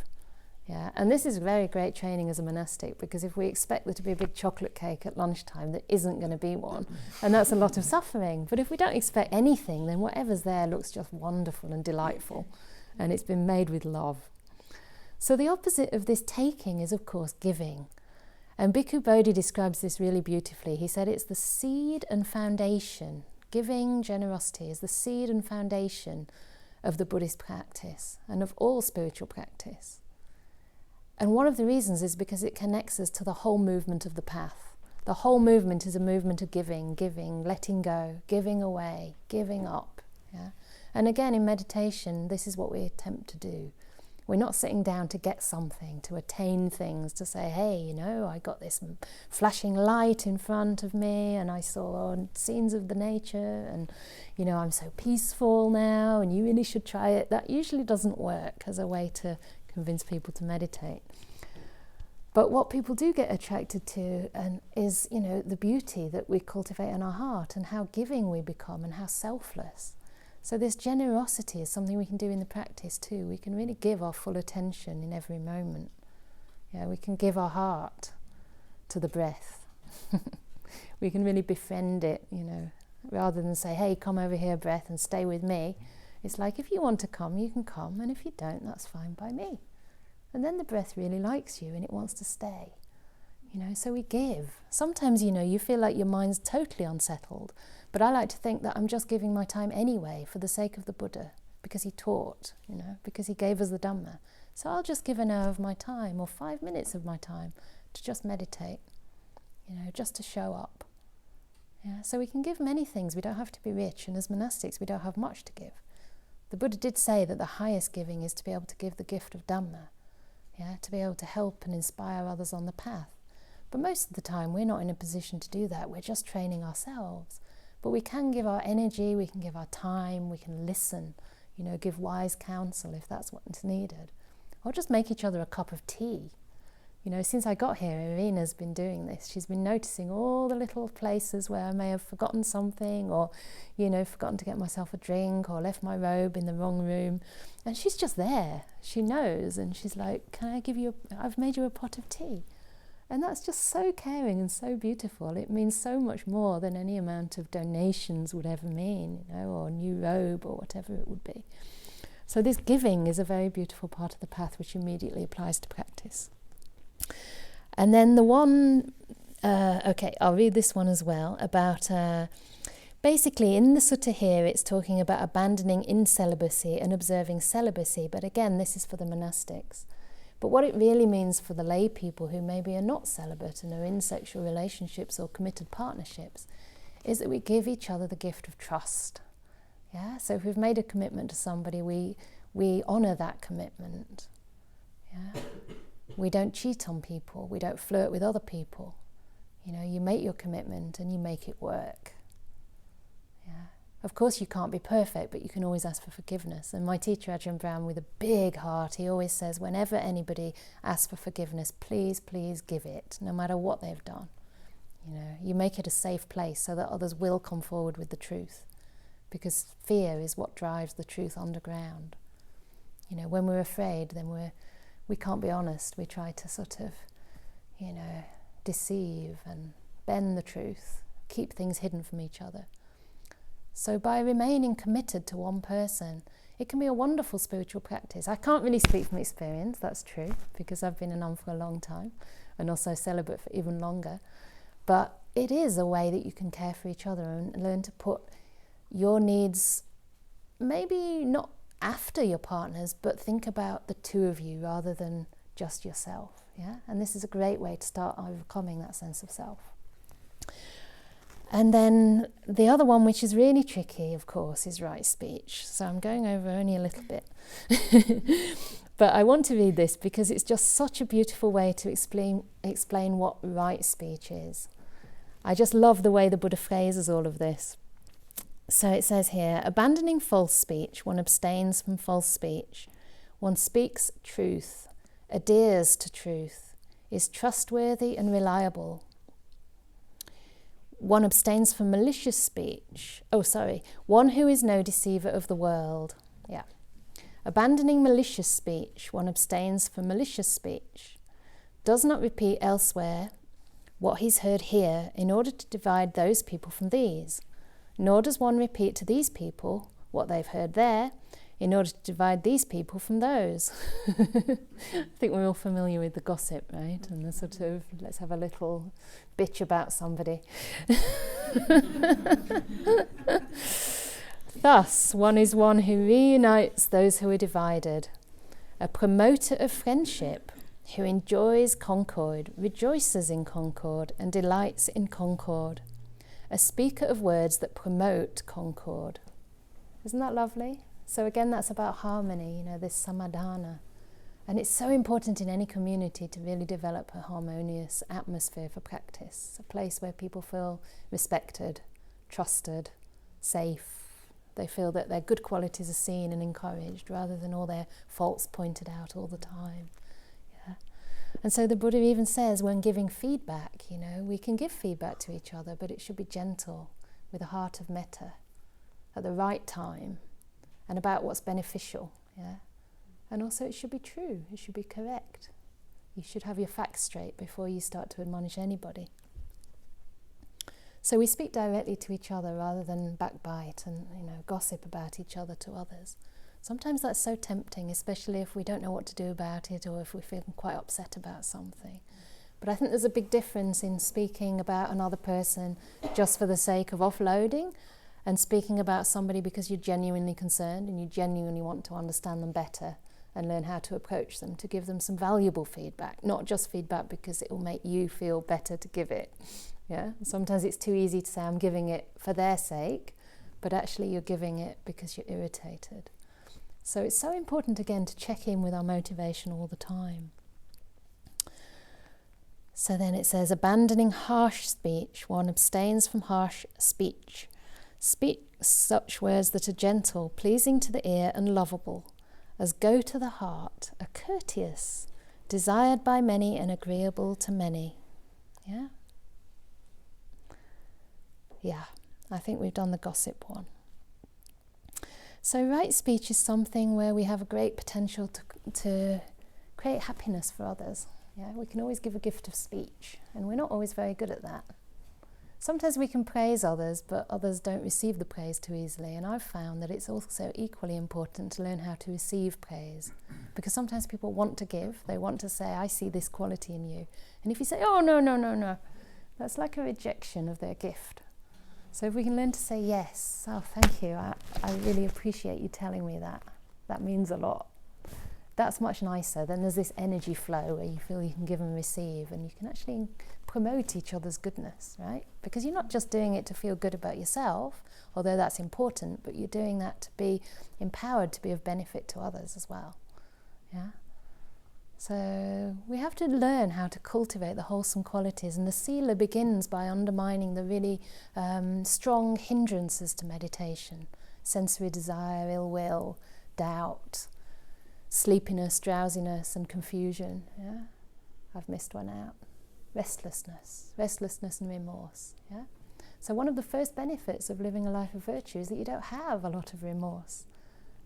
Yeah, and this is very great training as a monastic, because if we expect there to be a big chocolate cake at lunchtime, there isn't going to be one, and that's a lot of suffering. But if we don't expect anything, then whatever's there looks just wonderful and delightful, and it's been made with love. So the opposite of this taking is, of course, giving. And Bhikkhu Bodhi describes this really beautifully. He said it's the seed and foundation. Giving, generosity, is the seed and foundation of the Buddhist practice and of all spiritual practice. And one of the reasons is because it connects us to the whole movement of the path. The whole movement is a movement of giving, letting go, giving away, giving up. Yeah? And again, in meditation, this is what we attempt to do. We're not sitting down to get something, to attain things, to say, hey, you know, I got this flashing light in front of me and I saw scenes of the nature and, you know, I'm so peaceful now and you really should try it. That usually doesn't work as a way to convince people to meditate. But what people do get attracted to is, you know, the beauty that we cultivate in our heart and how giving we become and how selfless. So this generosity is something we can do in the practice too. We can really give our full attention in every moment. Yeah, we can give our heart to the breath. We can really befriend it, you know, rather than say, hey, come over here, breath, and stay with me. It's like, if you want to come, you can come, and if you don't, that's fine by me. And then the breath really likes you and it wants to stay. You know, so we give. Sometimes, you know, you feel like your mind's totally unsettled, but I like to think that I'm just giving my time anyway for the sake of the Buddha, because he taught, you know, because he gave us the Dhamma. So I'll just give an hour of my time or 5 minutes of my time to just meditate, you know, just to show up. Yeah, so we can give many things. We don't have to be rich, and as monastics we don't have much to give. The Buddha did say that the highest giving is to be able to give the gift of Dhamma, yeah, to be able to help and inspire others on the path. But most of the time we're not in a position to do that. We're just training ourselves. But we can give our energy, we can give our time, we can listen, you know, give wise counsel if that's what's needed. Or just make each other a cup of tea. You know, since I got here, Irina's been doing this. She's been noticing all the little places where I may have forgotten something, or, you know, forgotten to get myself a drink, or left my robe in the wrong room. And she's just there. She knows, and she's like, can I give you I've made you a pot of tea. And that's just so caring and so beautiful. It means so much more than any amount of donations would ever mean, you know, or a new robe or whatever it would be. So this giving is a very beautiful part of the path, which immediately applies to practice. And then the one, I'll read this one as well, about, basically in the sutta here it's talking about abandoning incelibacy and observing celibacy, but again this is for the monastics. But what it really means for the lay people who maybe are not celibate and are in sexual relationships or committed partnerships is that we give each other the gift of trust. Yeah, so if we've made a commitment to somebody, we honour that commitment. Yeah, we don't cheat on people, we don't flirt with other people. You know, you make your commitment and you make it work. Yeah. Of course you can't be perfect, but you can always ask for forgiveness. And my teacher, Ajahn Brahm, with a big heart, he always says, whenever anybody asks for forgiveness, please, please give it, no matter what they've done. You know, you make it a safe place so that others will come forward with the truth, because fear is what drives the truth underground. You know, when we're afraid, then we can't be honest. We try to sort of, you know, deceive and bend the truth, keep things hidden from each other. So by remaining committed to one person, it can be a wonderful spiritual practice. I can't really speak from experience, that's true, because I've been a nun for a long time and also celibate for even longer. But it is a way that you can care for each other and learn to put your needs, maybe not after your partner's, but think about the two of you rather than just yourself. Yeah, and this is a great way to start overcoming that sense of self. And then the other one, which is really tricky, of course, is right speech. So I'm going over only a little bit. But I want to read this because it's just such a beautiful way to explain what right speech is. I just love the way the Buddha phrases all of this. So it says here, abandoning false speech, one abstains from false speech. One speaks truth, adheres to truth, is trustworthy and reliable. One abstains from malicious speech. One who is no deceiver of the world. Yeah. Abandoning malicious speech, one abstains from malicious speech. Does not repeat elsewhere what he's heard here in order to divide those people from these. Nor does one repeat to these people what they've heard there in order to divide these people from those. I think we're all familiar with the gossip, right? And the sort of, let's have a little bitch about somebody. Thus, one is one who reunites those who are divided, a promoter of friendship, who enjoys concord, rejoices in concord, and delights in concord, a speaker of words that promote concord. Isn't that lovely? So again, that's about harmony, you know, this samadhana, And it's so important in any community to really develop a harmonious atmosphere for practice, a place where people feel respected, trusted, safe. They feel that their good qualities are seen and encouraged rather than all their faults pointed out all the time. Yeah. And so the Buddha even says when giving feedback, we can give feedback to each other, but it should be gentle, with a heart of metta, at the right time, and about what's beneficial. Yeah. And also it should be true, it should be correct. You should have your facts straight before you start to admonish anybody. So we speak directly to each other rather than backbite and gossip about each other to others. Sometimes that's so tempting, especially if we don't know what to do about it or if we're feeling quite upset about something. But I think there's a big difference in speaking about another person just for the sake of offloading and speaking about somebody because you're genuinely concerned and you genuinely want to understand them better and learn how to approach them, to give them some valuable feedback, not just feedback because it will make you feel better to give it. Yeah. Sometimes it's too easy to say I'm giving it for their sake, but actually you're giving it because you're irritated. So it's so important again to check in with our motivation all the time. So then it says, abandoning harsh speech, one abstains from harsh speech. Speak such words that are gentle, pleasing to the ear and lovable, as go to the heart, are courteous, desired by many and agreeable to many. Yeah? Yeah, I think we've done the gossip one. So right speech is something where we have a great potential to create happiness for others. Yeah, we can always give a gift of speech, and we're not always very good at that. Sometimes we can praise others, but others don't receive the praise too easily. And I've found that it's also equally important to learn how to receive praise. Because sometimes people want to give, they want to say, I see this quality in you. And if you say, oh, no, that's like a rejection of their gift. So if we can learn to say yes, oh, thank you, I really appreciate you telling me that. That means a lot. That's much nicer. Then there's this energy flow where you feel you can give and receive, and you can actually promote each other's goodness, right? Because you're not just doing it to feel good about yourself, although that's important, but you're doing that to be empowered to be of benefit to others as well. Yeah. So we have to learn how to cultivate the wholesome qualities, and the sila begins by undermining the really strong hindrances to meditation: sensory desire, ill will, doubt, sleepiness, drowsiness, and confusion. Yeah, I've missed one out. Restlessness and remorse. Yeah. So one of the first benefits of living a life of virtue is that you don't have a lot of remorse.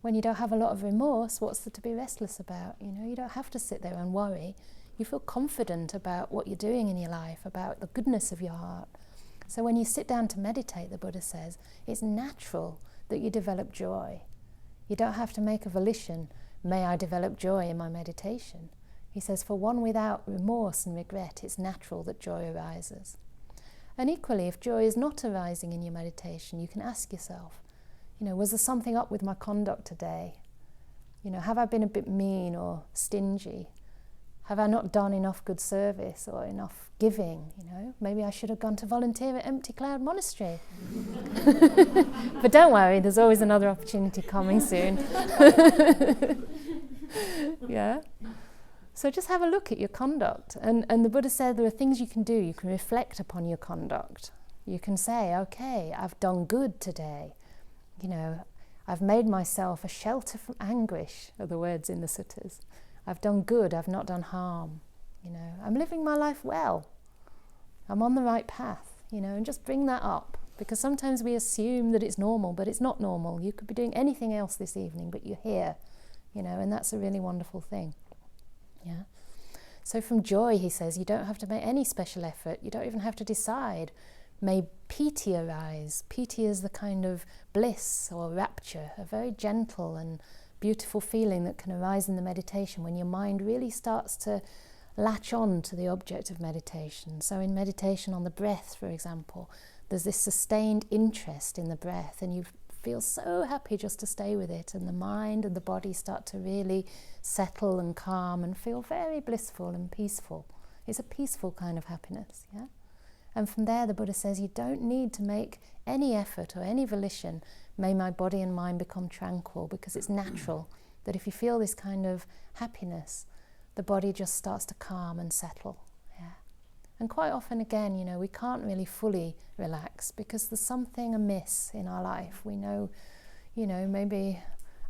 When you don't have a lot of remorse, what's there to be restless about? You don't have to sit there and worry. You feel confident about what you're doing in your life, about the goodness of your heart. So when you sit down to meditate, the Buddha says, it's natural that you develop joy. You don't have to make a volition, may I develop joy in my meditation. He says, for one without remorse and regret, it's natural that joy arises. And equally, if joy is not arising in your meditation, you can ask yourself, was there something up with my conduct today? Have I been a bit mean or stingy? Have I not done enough good service or enough giving? Maybe I should have gone to volunteer at Empty Cloud Monastery. But don't worry, there's always another opportunity coming soon. Yeah. So just have a look at your conduct. And the Buddha said there are things you can do. You can reflect upon your conduct. You can say, okay, I've done good today. I've made myself a shelter from anguish, are the words in the suttas. I've done good, I've not done harm. I'm living my life well. I'm on the right path, and just bring that up. Because sometimes we assume that it's normal, but it's not normal. You could be doing anything else this evening, but you're here, and that's a really wonderful thing. Yeah. So from joy, he says, you don't have to make any special effort. You don't even have to decide. May piti arise. Piti is the kind of bliss or rapture, a very gentle and beautiful feeling that can arise in the meditation when your mind really starts to latch on to the object of meditation. So in meditation on the breath, for example, there's this sustained interest in the breath, and you feel so happy just to stay with it, and the mind and the body start to really settle and calm and feel very blissful and peaceful. It's a peaceful kind of happiness, yeah? And from there, the Buddha says, you don't need to make any effort or any volition. May my body and mind become tranquil, because it's natural that if you feel this kind of happiness, the body just starts to calm and settle. Yeah. And quite often, again, you know, we can't really fully relax because there's something amiss in our life. We know, you know, maybe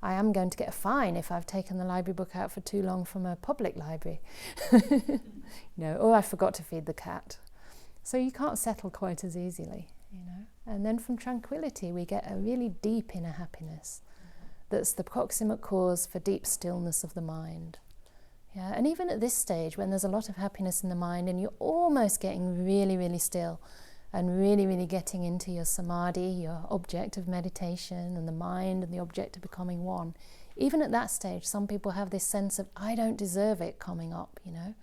I am going to get a fine if I've taken the library book out for too long from a public library. You know, or I forgot to feed the cat. So you can't settle quite as easily, you know. And then from tranquility, we get a really deep inner happiness that's the proximate cause for deep stillness of the mind. Yeah, and even at this stage, when there's a lot of happiness in the mind and you're almost getting really, really still and really, really getting into your samadhi, your object of meditation, and the mind and the object of becoming one, even at that stage, some people have this sense of, I don't deserve it coming up, you know,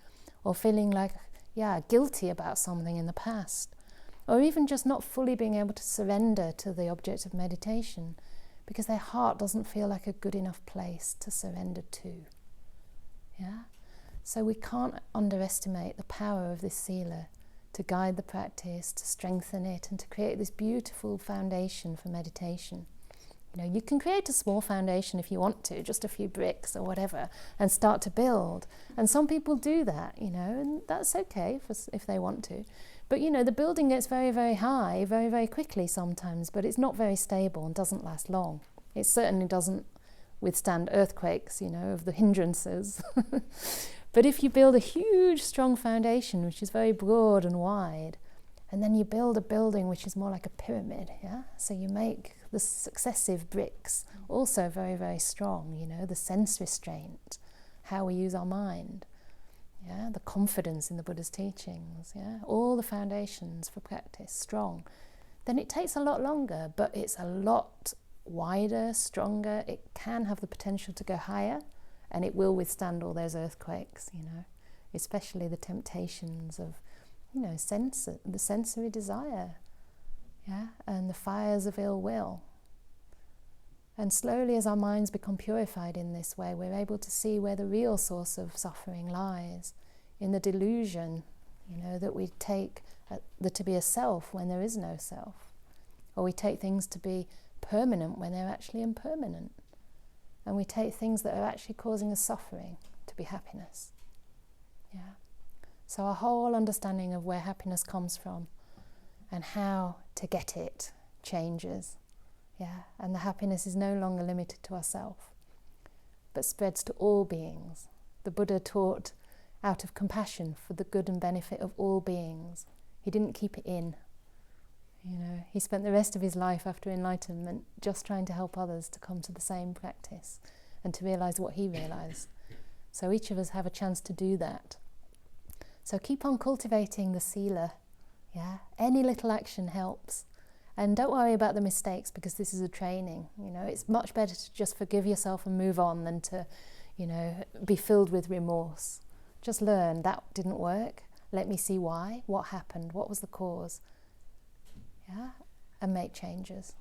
or feeling like, yeah, guilty about something in the past, or even just not fully being able to surrender to the object of meditation because their heart doesn't feel like a good enough place to surrender to. Yeah? So we can't underestimate the power of this sila to guide the practice, to strengthen it, and to create this beautiful foundation for meditation. You know, you can create a small foundation if you want to, just a few bricks or whatever, and start to build. And some people do that, you know, and that's okay if they want to. But, you know, the building gets very, very high, very, very quickly sometimes, but it's not very stable and doesn't last long. It certainly doesn't withstand earthquakes, you know, of the hindrances. But if you build a huge, strong foundation, which is very broad and wide, and then you build a building which is more like a pyramid, yeah? So you make the successive bricks also very, very strong, you know, the sense restraint, how we use our mind, yeah? The confidence in the Buddha's teachings, yeah? All the foundations for practice, strong. Then it takes a lot longer, but it's a lot wider, stronger. It can have the potential to go higher, and it will withstand all those earthquakes, you know, especially the temptations of, you know, the sensory desire, yeah, and the fires of ill will. And slowly, as our minds become purified in this way, we're able to see where the real source of suffering lies, in the delusion, you know, that we take to be a self when there is no self, or we take things to be permanent when they're actually impermanent. And we take things that are actually causing us suffering to be happiness. Yeah. So our whole understanding of where happiness comes from and how to get it changes. Yeah. And the happiness is no longer limited to ourselves, but spreads to all beings. The Buddha taught out of compassion for the good and benefit of all beings. He didn't keep it in. You know, he spent the rest of his life after enlightenment just trying to help others to come to the same practice and to realize what he realized. So each of us have a chance to do that. So keep on cultivating the sila. Yeah, any little action helps. And don't worry about the mistakes because this is a training. You know, it's much better to just forgive yourself and move on than to, you know, be filled with remorse. Just learn that didn't work. Let me see why. What happened? What was the cause? Yeah, and make changes.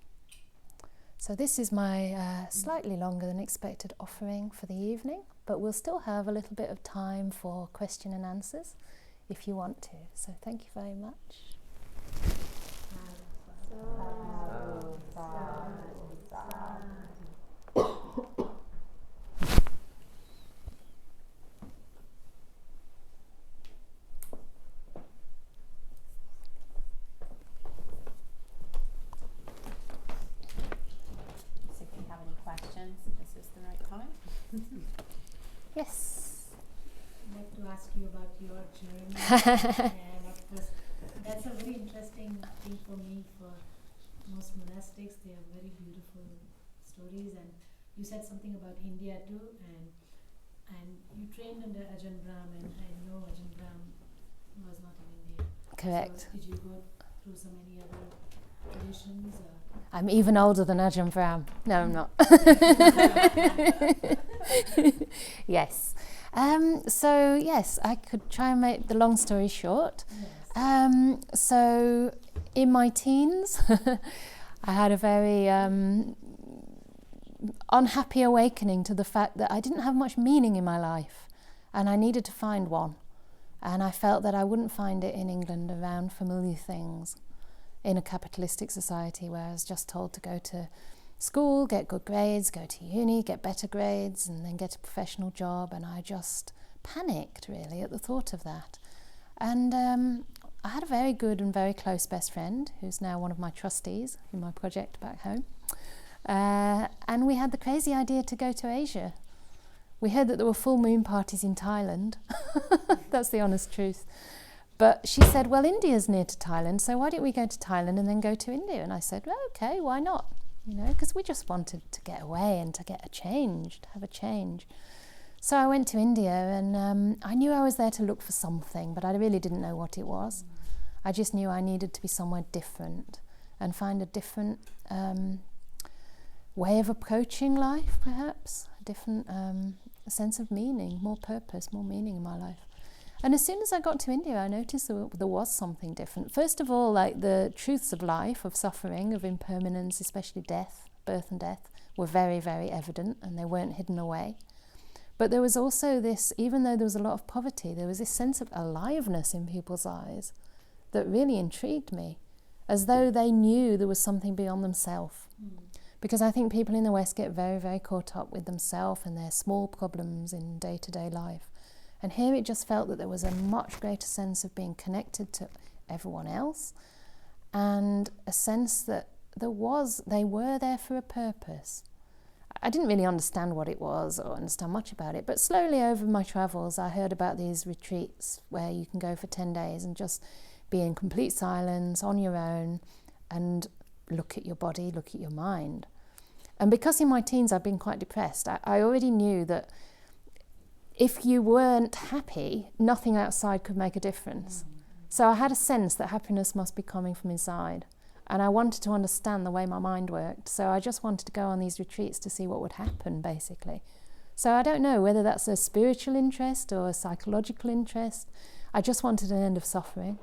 So this is my slightly longer than expected offering for the evening, but we'll still have a little bit of time for question and answers if you want to. So thank you very much. This is the right time. Yes. I'd like to ask you about your journey. And of course, that's a very interesting thing for me. For most monastics, they have very beautiful stories. And you said something about India too, and you trained under Ajahn Brahm, and I know Ajahn Brahm was not in India. Correct. So did you go through so many other traditions? I'm even older than Ajahn Brahm. No, I'm not. Yes. So yes, I could try and make the long story short. Yes. So in my teens, I had a very unhappy awakening to the fact that I didn't have much meaning in my life and I needed to find one. And I felt that I wouldn't find it in England around familiar things, in a capitalistic society where I was just told to go to, school, get good grades, go to uni, get better grades, and then get a professional job. And I just panicked really at the thought of that. And I had a very good and very close best friend who's now one of my trustees in my project back home. And we had the crazy idea to go to Asia. We heard that there were full moon parties in Thailand. That's the honest truth. But she said, well, India's near to Thailand, so why don't we go to Thailand and then go to India? And I said, well, okay, why not? You know, because we just wanted to get away and to get a change, to have a change. So I went to India, and I knew I was there to look for something, but I really didn't know what it was. I just knew I needed to be somewhere different and find a different way of approaching life, perhaps, a different sense of meaning, more purpose, more meaning in my life. And as soon as I got to India, I noticed there was something different. First of all, like the truths of life, of suffering, of impermanence, especially death, birth and death, were very, very evident, and they weren't hidden away. But there was also this, even though there was a lot of poverty, there was this sense of aliveness in people's eyes that really intrigued me, as though they knew there was something beyond themselves. Because I think people in the West get very, very caught up with themselves and their small problems in day-to-day life. And here it just felt that there was a much greater sense of being connected to everyone else, and a sense that they were there for a purpose. I didn't really understand what it was or understand much about it, but slowly over my travels I heard about these retreats where you can go for 10 days and just be in complete silence on your own and look at your body, look at your mind. And because in my teens I've been quite depressed, I already knew that if you weren't happy, nothing outside could make a difference. So I had a sense that happiness must be coming from inside. And I wanted to understand the way my mind worked. So I just wanted to go on these retreats to see what would happen, basically. So I don't know whether that's a spiritual interest or a psychological interest. I just wanted an end of suffering.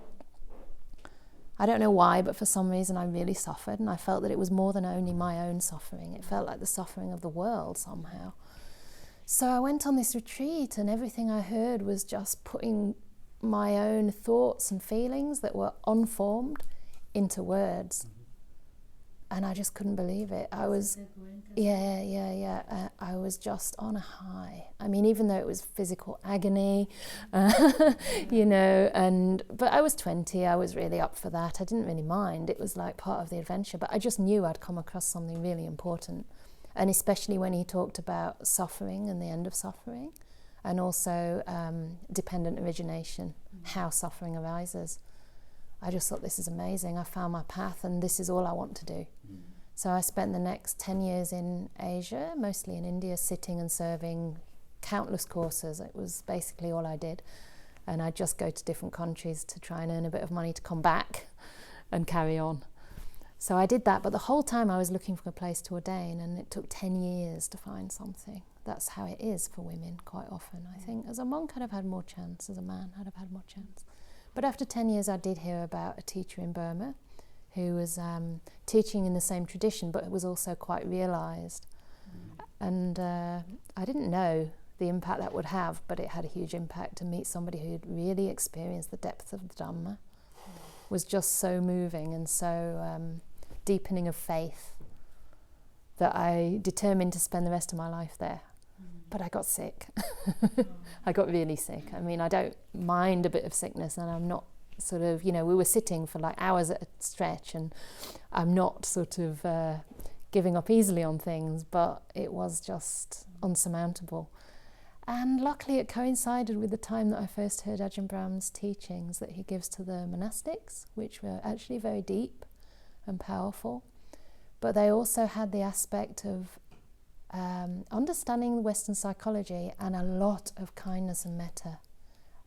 I don't know why, but for some reason I really suffered, and I felt that it was more than only my own suffering. It felt like the suffering of the world somehow. So I went on this retreat, and everything I heard was just putting my own thoughts and feelings that were unformed into words. And I just couldn't believe it. I was just on a high. I mean, even though it was physical agony, you know, but I was 20, I was really up for that. I didn't really mind. It was like part of the adventure, but I just knew I'd come across something really important. And especially when he talked about suffering and the end of suffering, and also dependent origination, how suffering arises. I just thought, this is amazing. I found my path, and this is all I want to do. So I spent the next 10 years in Asia, mostly in India, sitting and serving countless courses. It was basically all I did. And I'd just go to different countries to try and earn a bit of money to come back and carry on. So I did that, but the whole time I was looking for a place to ordain, and it took 10 years to find something. That's how it is for women quite often, I think. As a monk, I'd have had more chance. As a man, I'd have had more chance. But after 10 years, I did hear about a teacher in Burma who was teaching in the same tradition, but was also quite realised. And I didn't know the impact that would have, but it had a huge impact to meet somebody who had really experienced the depth of the Dhamma. Was just so moving and so deepening of faith that I determined to spend the rest of my life there. But I got sick. I got really sick. I mean, I don't mind a bit of sickness, and I'm not sort of, you know, we were sitting for like hours at a stretch, and I'm not sort of giving up easily on things, but it was just unsurmountable. And luckily it coincided with the time that I first heard Ajahn Brahm's teachings that he gives to the monastics, which were actually very deep and powerful. But they also had the aspect of understanding Western psychology and a lot of kindness and metta.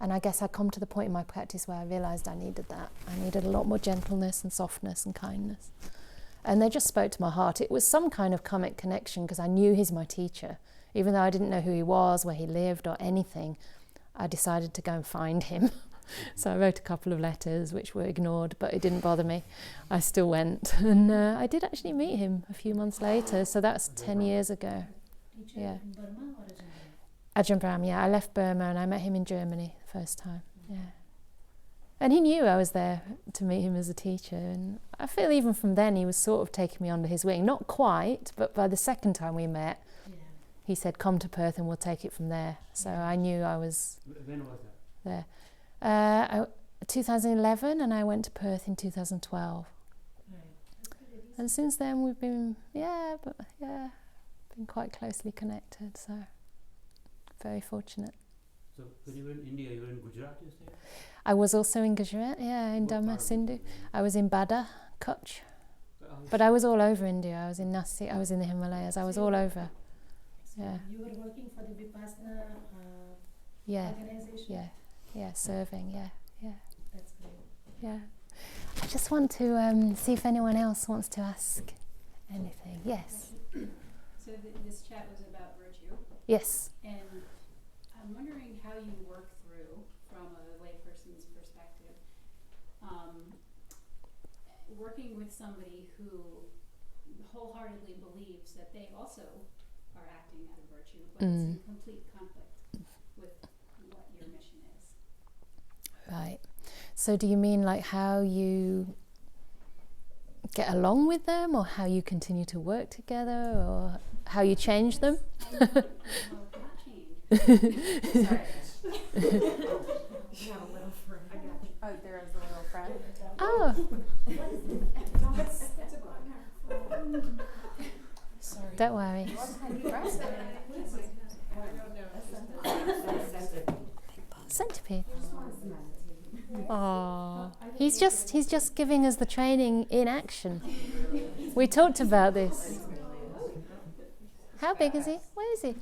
And I guess I'd come to the point in my practice where I realised I needed that. I needed a lot more gentleness and softness and kindness. And they just spoke to my heart. It was some kind of karmic connection because I knew he's my teacher. Even though I didn't know who he was, where he lived or anything, I decided to go and find him. So I wrote a couple of letters which were ignored, but it didn't bother me. I still went, and I did actually meet him a few months later, so that's 10 years ago. Yeah. In Burma or Ajahn? Ajahn Brahm, yeah. I left Burma and I met him in Germany the first time. Yeah. And he knew I was there to meet him as a teacher. And I feel even from then he was sort of taking me under his wing. Not quite, but by the second time we met, he said, come to Perth and we'll take it from there. So I knew I was When was that? there. 2011, and I went to Perth in 2012. And since then we've been, been quite closely connected. So very fortunate. So when you were in India, you were in Gujarat, you say? I was also in Gujarat, in What Dhamma part of Sindhu. India? I was in Bada, Kutch. But I was all over India. I was in Nasi, I was in the Himalayas. I was all over. Yeah. You were working for the Vipassana Yeah. organization? Yeah, serving, yeah. That's great. Yeah. I just want to see if anyone else wants to ask anything. Yes. So this chat was about virtue, Yes. and I'm wondering how you work through, from a layperson's perspective, working with somebody who wholeheartedly believes that they also are acting out of virtue, but it's in complete conflict with what your mission is. Right. So do you mean like how you get along with them, or how you continue to work together, or how you change them? Well, not change. Sorry. Oh, there is a little friend. Oh. Sorry. Don't worry. Centipede. Oh, he's just giving us the training in action. We talked about this. How big is he? Where is he?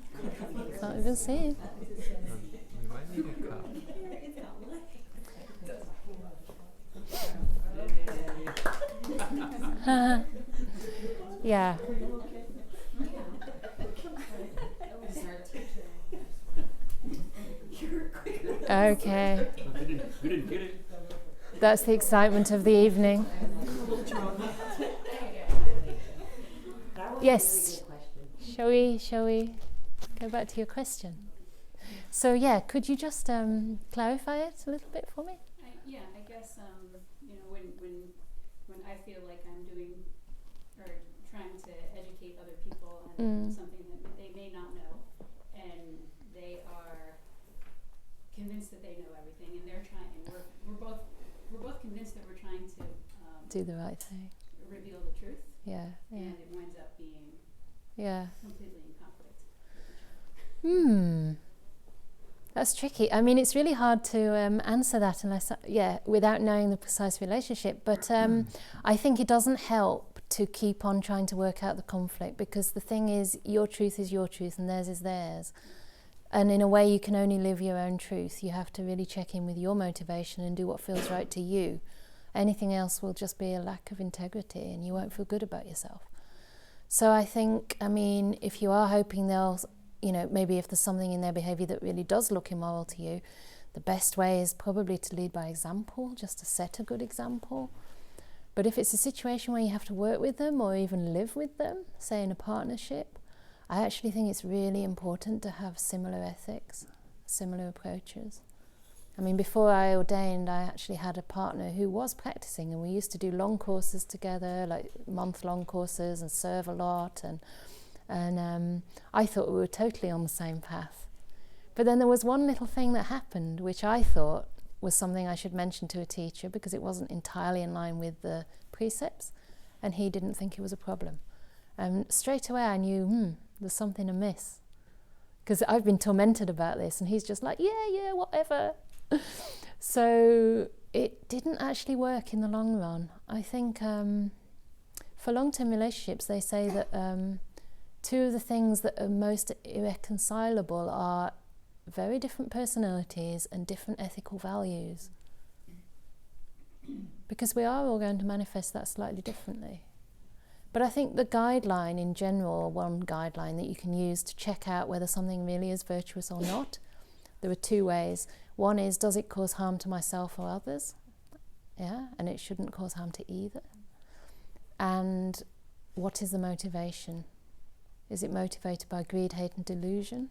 Can't even see him. You might need a cup. Yeah. Okay. We didn't get it. That's the excitement of the evening. Yes. Shall we go back to your question? So yeah, could you just clarify it a little bit for me? I guess when I feel like I'm doing or trying to educate other people on something that they may not know, and they are convinced that they know everything, and they're trying, and we're both convinced that we're trying to Do the right thing. reveal the truth, Yeah. and it winds up being completely in conflict with each other. That's tricky. I mean, it's really hard to answer that unless, without knowing the precise relationship. But I think it doesn't help to keep on trying to work out the conflict, because the thing is, your truth is your truth and theirs is theirs. And in a way, you can only live your own truth. You have to really check in with your motivation and do what feels right to you. Anything else will just be a lack of integrity, and you won't feel good about yourself. So I think, if you are hoping they'll, maybe if there's something in their behaviour that really does look immoral to you, the best way is probably to lead by example, just to set a good example. But if it's a situation where you have to work with them or even live with them, say in a partnership, I actually think it's really important to have similar ethics, similar approaches. Before I ordained, I actually had a partner who was practicing, and we used to do long courses together, like month-long courses, and serve a lot, and I thought we were totally on the same path. But then there was one little thing that happened, which I thought was something I should mention to a teacher, because it wasn't entirely in line with the precepts, and he didn't think it was a problem. And straight away I knew, there's something amiss. Because I've been tormented about this, and he's just like, yeah, whatever. So it didn't actually work in the long run. I think for long-term relationships, they say that two of the things that are most irreconcilable are very different personalities and different ethical values. Because we are all going to manifest that slightly differently. But I think the guideline in general, one guideline that you can use to check out whether something really is virtuous or not, there are two ways. One is, does it cause harm to myself or others? Yeah, and it shouldn't cause harm to either. And what is the motivation? Is it motivated by greed, hate and delusion?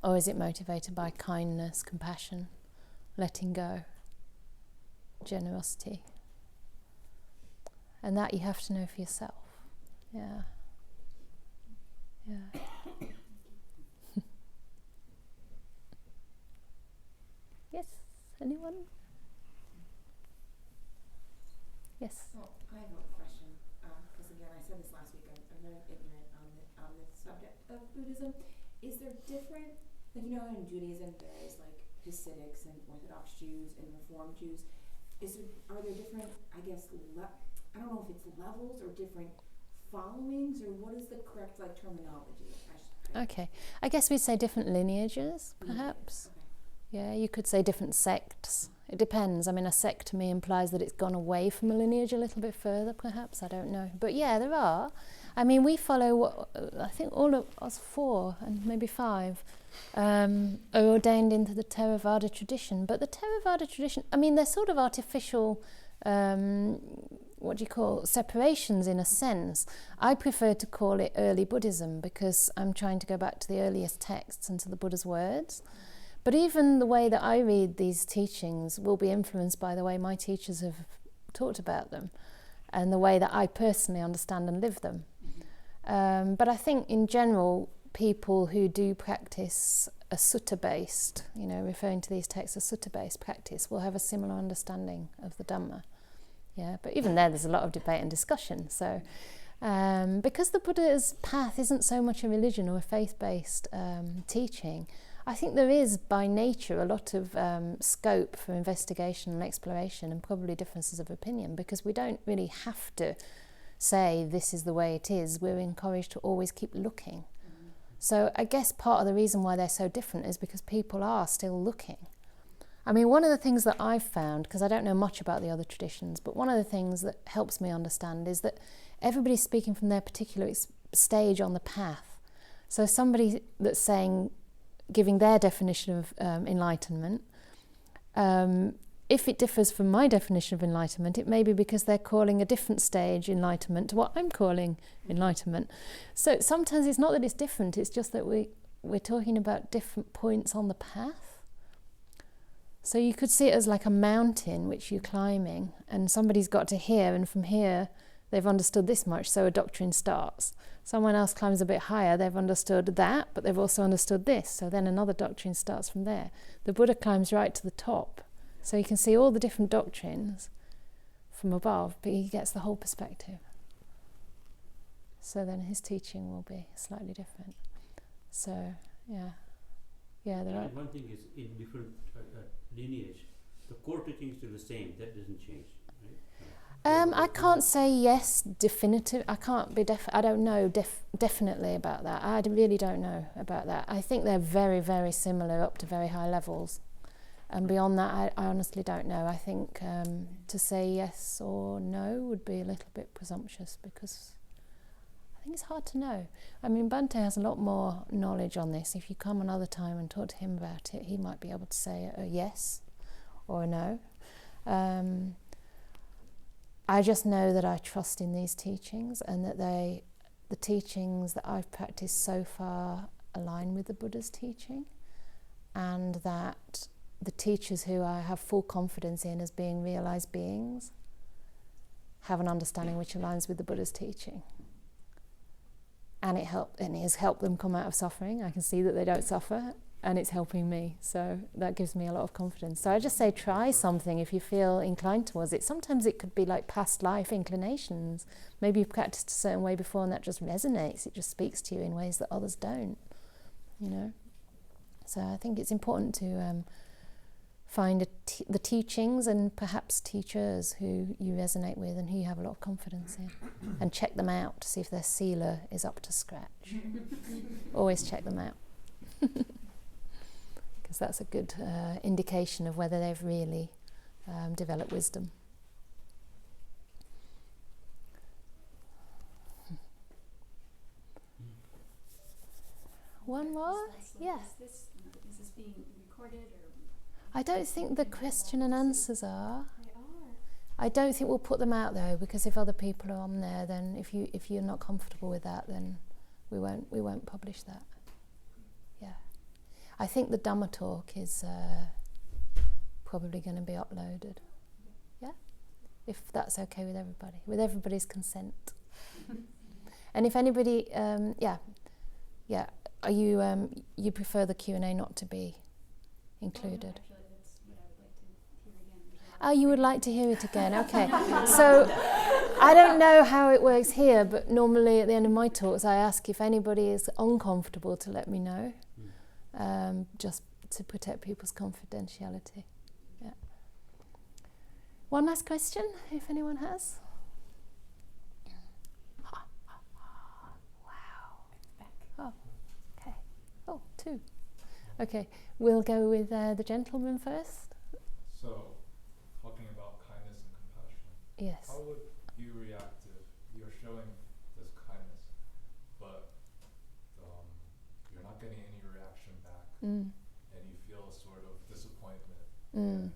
Or is it motivated by kindness, compassion, letting go? generosity. And that you have to know for yourself. Yeah. Yeah. Yes, anyone? Yes. Well, I have a question, because again, I said this last week, I'm very ignorant on the subject of Buddhism. Is there different, like, you know how in Judaism there's like Hasidics and Orthodox Jews and Reform Jews, are there different, I guess, I don't know if it's levels or different followings, or what is the correct like terminology? Okay, I guess we'd say different lineages, perhaps. Okay. Yeah, you could say different sects. It depends. I mean, a sect to me implies that it's gone away from a lineage a little bit further, perhaps. I don't know. But yeah, there are. I mean, we follow what I think all of us 4 and maybe 5 are ordained into the Theravada tradition. But the Theravada tradition, I mean, they're sort of artificial, separations in a sense. I prefer to call it early Buddhism because I'm trying to go back to the earliest texts and to the Buddha's words. But even the way that I read these teachings will be influenced by the way my teachers have talked about them and the way that I personally understand and live them. But I think in general, people who do practice a sutta-based, referring to these texts as sutta-based practice, will have a similar understanding of the Dhamma. Yeah, but even there's a lot of debate and discussion. So, because the Buddha's path isn't so much a religion or a faith-based teaching, I think there is, by nature, a lot of scope for investigation and exploration and probably differences of opinion, because we don't really have to say this is the way it is. We're encouraged to always keep looking. So I guess part of the reason why they're so different is because people are still looking. I mean, one of the things that I've found, because I don't know much about the other traditions, but one of the things that helps me understand is that everybody's speaking from their particular stage on the path. So somebody that's giving their definition of enlightenment, if it differs from my definition of enlightenment, it may be because they're calling a different stage enlightenment to what I'm calling enlightenment. So sometimes it's not that it's different, it's just that we're talking about different points on the path. So you could see it as like a mountain which you're climbing, and somebody's got to here, and from here they've understood this much, so a doctrine starts. Someone else climbs a bit higher, they've understood that, but they've also understood this, so then another doctrine starts from there. The Buddha climbs right to the top, so you can see all the different doctrines from above, but he gets the whole perspective. So then his teaching will be slightly different. So, yeah. Yeah, there are. One thing is, in different lineage, the core teaching is still the same, that doesn't change, right? I can't say yes, definitive. I can't be I don't know definitely about that. I really don't know about that. I think they're very, very similar up to very high levels. And beyond that, I honestly don't know. I think to say yes or no would be a little bit presumptuous, because I think it's hard to know. I mean, Bhante has a lot more knowledge on this. If you come another time and talk to him about it, he might be able to say a yes or a no. I just know that I trust in these teachings, and that the teachings that I've practiced so far align with the Buddha's teaching, and that the teachers who I have full confidence in as being realized beings have an understanding which aligns with the Buddha's teaching. And it has helped them come out of suffering. I can see that they don't suffer, and it's helping me. So that gives me a lot of confidence. So I just say try something if you feel inclined towards it. Sometimes it could be like past life inclinations. Maybe you've practiced a certain way before and that just resonates. It just speaks to you in ways that others don't, So I think it's important to find the teachings and perhaps teachers who you resonate with and who you have a lot of confidence in, and check them out to see if their sila is up to scratch. Always check them out, because that's a good indication of whether they've really developed wisdom. One more? Yeah. Is this being recorded, or? I don't think the question and answers are. They are. I don't think we'll put them out though, because if other people are on there, then if you're not comfortable with that, then we won't publish that. Yeah, I think the Dhamma talk is probably going to be uploaded. if that's okay with everybody's consent. And if anybody, are you prefer the Q&A not to be included? Actually, that's what I would like to hear again. Oh, you would like to hear it again? Okay. So I don't know how it works here, but normally at the end of my talks I ask if anybody is uncomfortable to let me know, just to protect people's confidentiality. Yeah. One last question, if anyone has. Oh, okay. Oh, two. Okay, we'll go with the gentleman first. So, talking about kindness and compassion. Yes. How would you react if you're showing this kindness, but you're not getting any reaction back, and you feel a sort of disappointment, and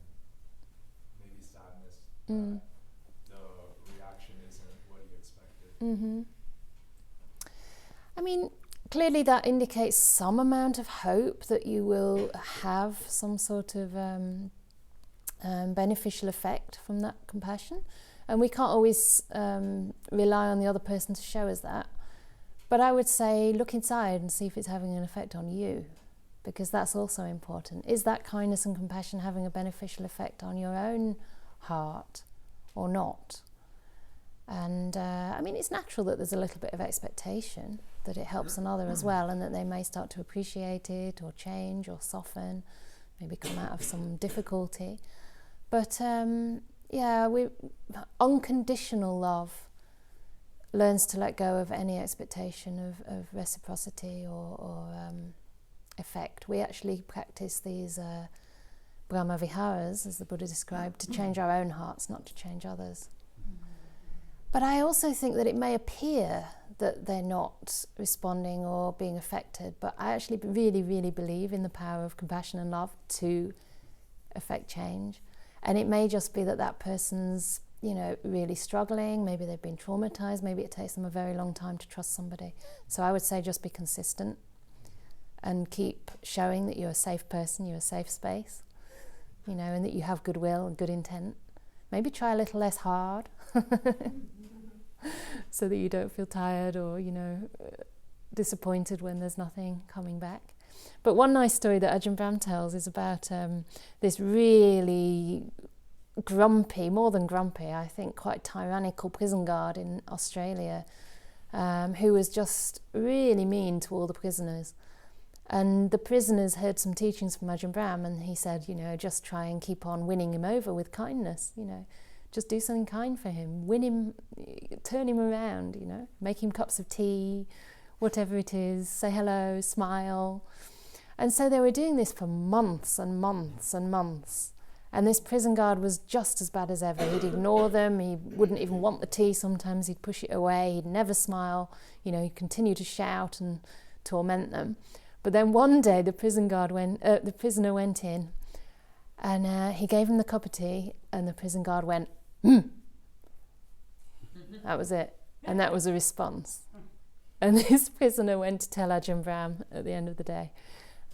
maybe sadness that the reaction isn't what you expected? I mean, clearly that indicates some amount of hope that you will have some sort of beneficial effect from that compassion. And we can't always rely on the other person to show us that. But I would say look inside and see if it's having an effect on you, because that's also important. Is that kindness and compassion having a beneficial effect on your own heart or not? And I mean, it's natural that there's a little bit of expectation that it helps another as well, and that they may start to appreciate it or change or soften, maybe come out of some difficulty. But unconditional love learns to let go of any expectation of reciprocity or effect. We actually practice these Brahma Viharas, as the Buddha described, to change our own hearts, not to change others. But I also think that it may appear that they're not responding or being affected, but I actually really, really believe in the power of compassion and love to affect change. And it may just be that that person's, really struggling, maybe they've been traumatized, maybe it takes them a very long time to trust somebody. So I would say just be consistent and keep showing that you're a safe person, you're a safe space, and that you have goodwill and good intent. Maybe try a little less hard so that you don't feel tired or, disappointed when there's nothing coming back. But one nice story that Ajahn Brahm tells is about this really grumpy, more than grumpy, I think quite tyrannical prison guard in Australia who was just really mean to all the prisoners. And the prisoners heard some teachings from Ajahn Brahm, and he said, just try and keep on winning him over with kindness, just do something kind for him, win him, turn him around, make him cups of tea, whatever it is, say hello, smile. And so they were doing this for months and months and months. And this prison guard was just as bad as ever. He'd ignore them, he wouldn't even want the tea sometimes, he'd push it away, he'd never smile, he'd continue to shout and torment them. But then one day the prisoner went in, and he gave him the cup of tea, and the prison guard went, That was it. And that was a response. And this prisoner went to tell Ajahn Brahm at the end of the day.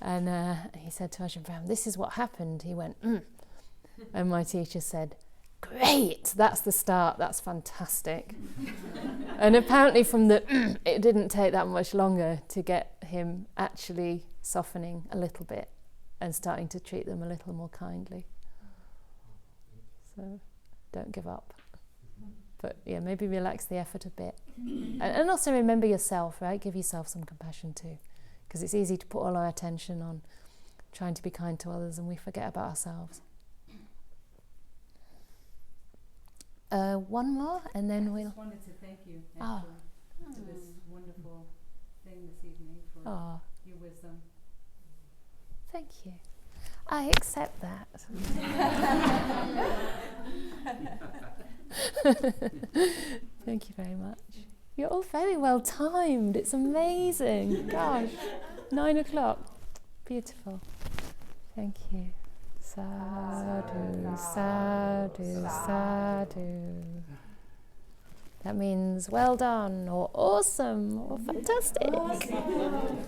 And he said to Ajahn Brahm, this is what happened. He went, And my teacher said, great, that's the start, that's fantastic. And apparently from it didn't take that much longer to get him actually softening a little bit and starting to treat them a little more kindly. So don't give up. But maybe relax the effort a bit. And also remember yourself, right? Give yourself some compassion too. Because it's easy to put all our attention on trying to be kind to others and we forget about ourselves. One more, and then we'll... I just wanted to thank you, actually, for this wonderful thing this evening, for your wisdom. Thank you. I accept that. Thank you very much. You're all very well timed. It's amazing. Gosh, 9:00. Beautiful. Thank you. Sadhu, sadhu, sadhu. That means well done, or awesome, or fantastic. Awesome.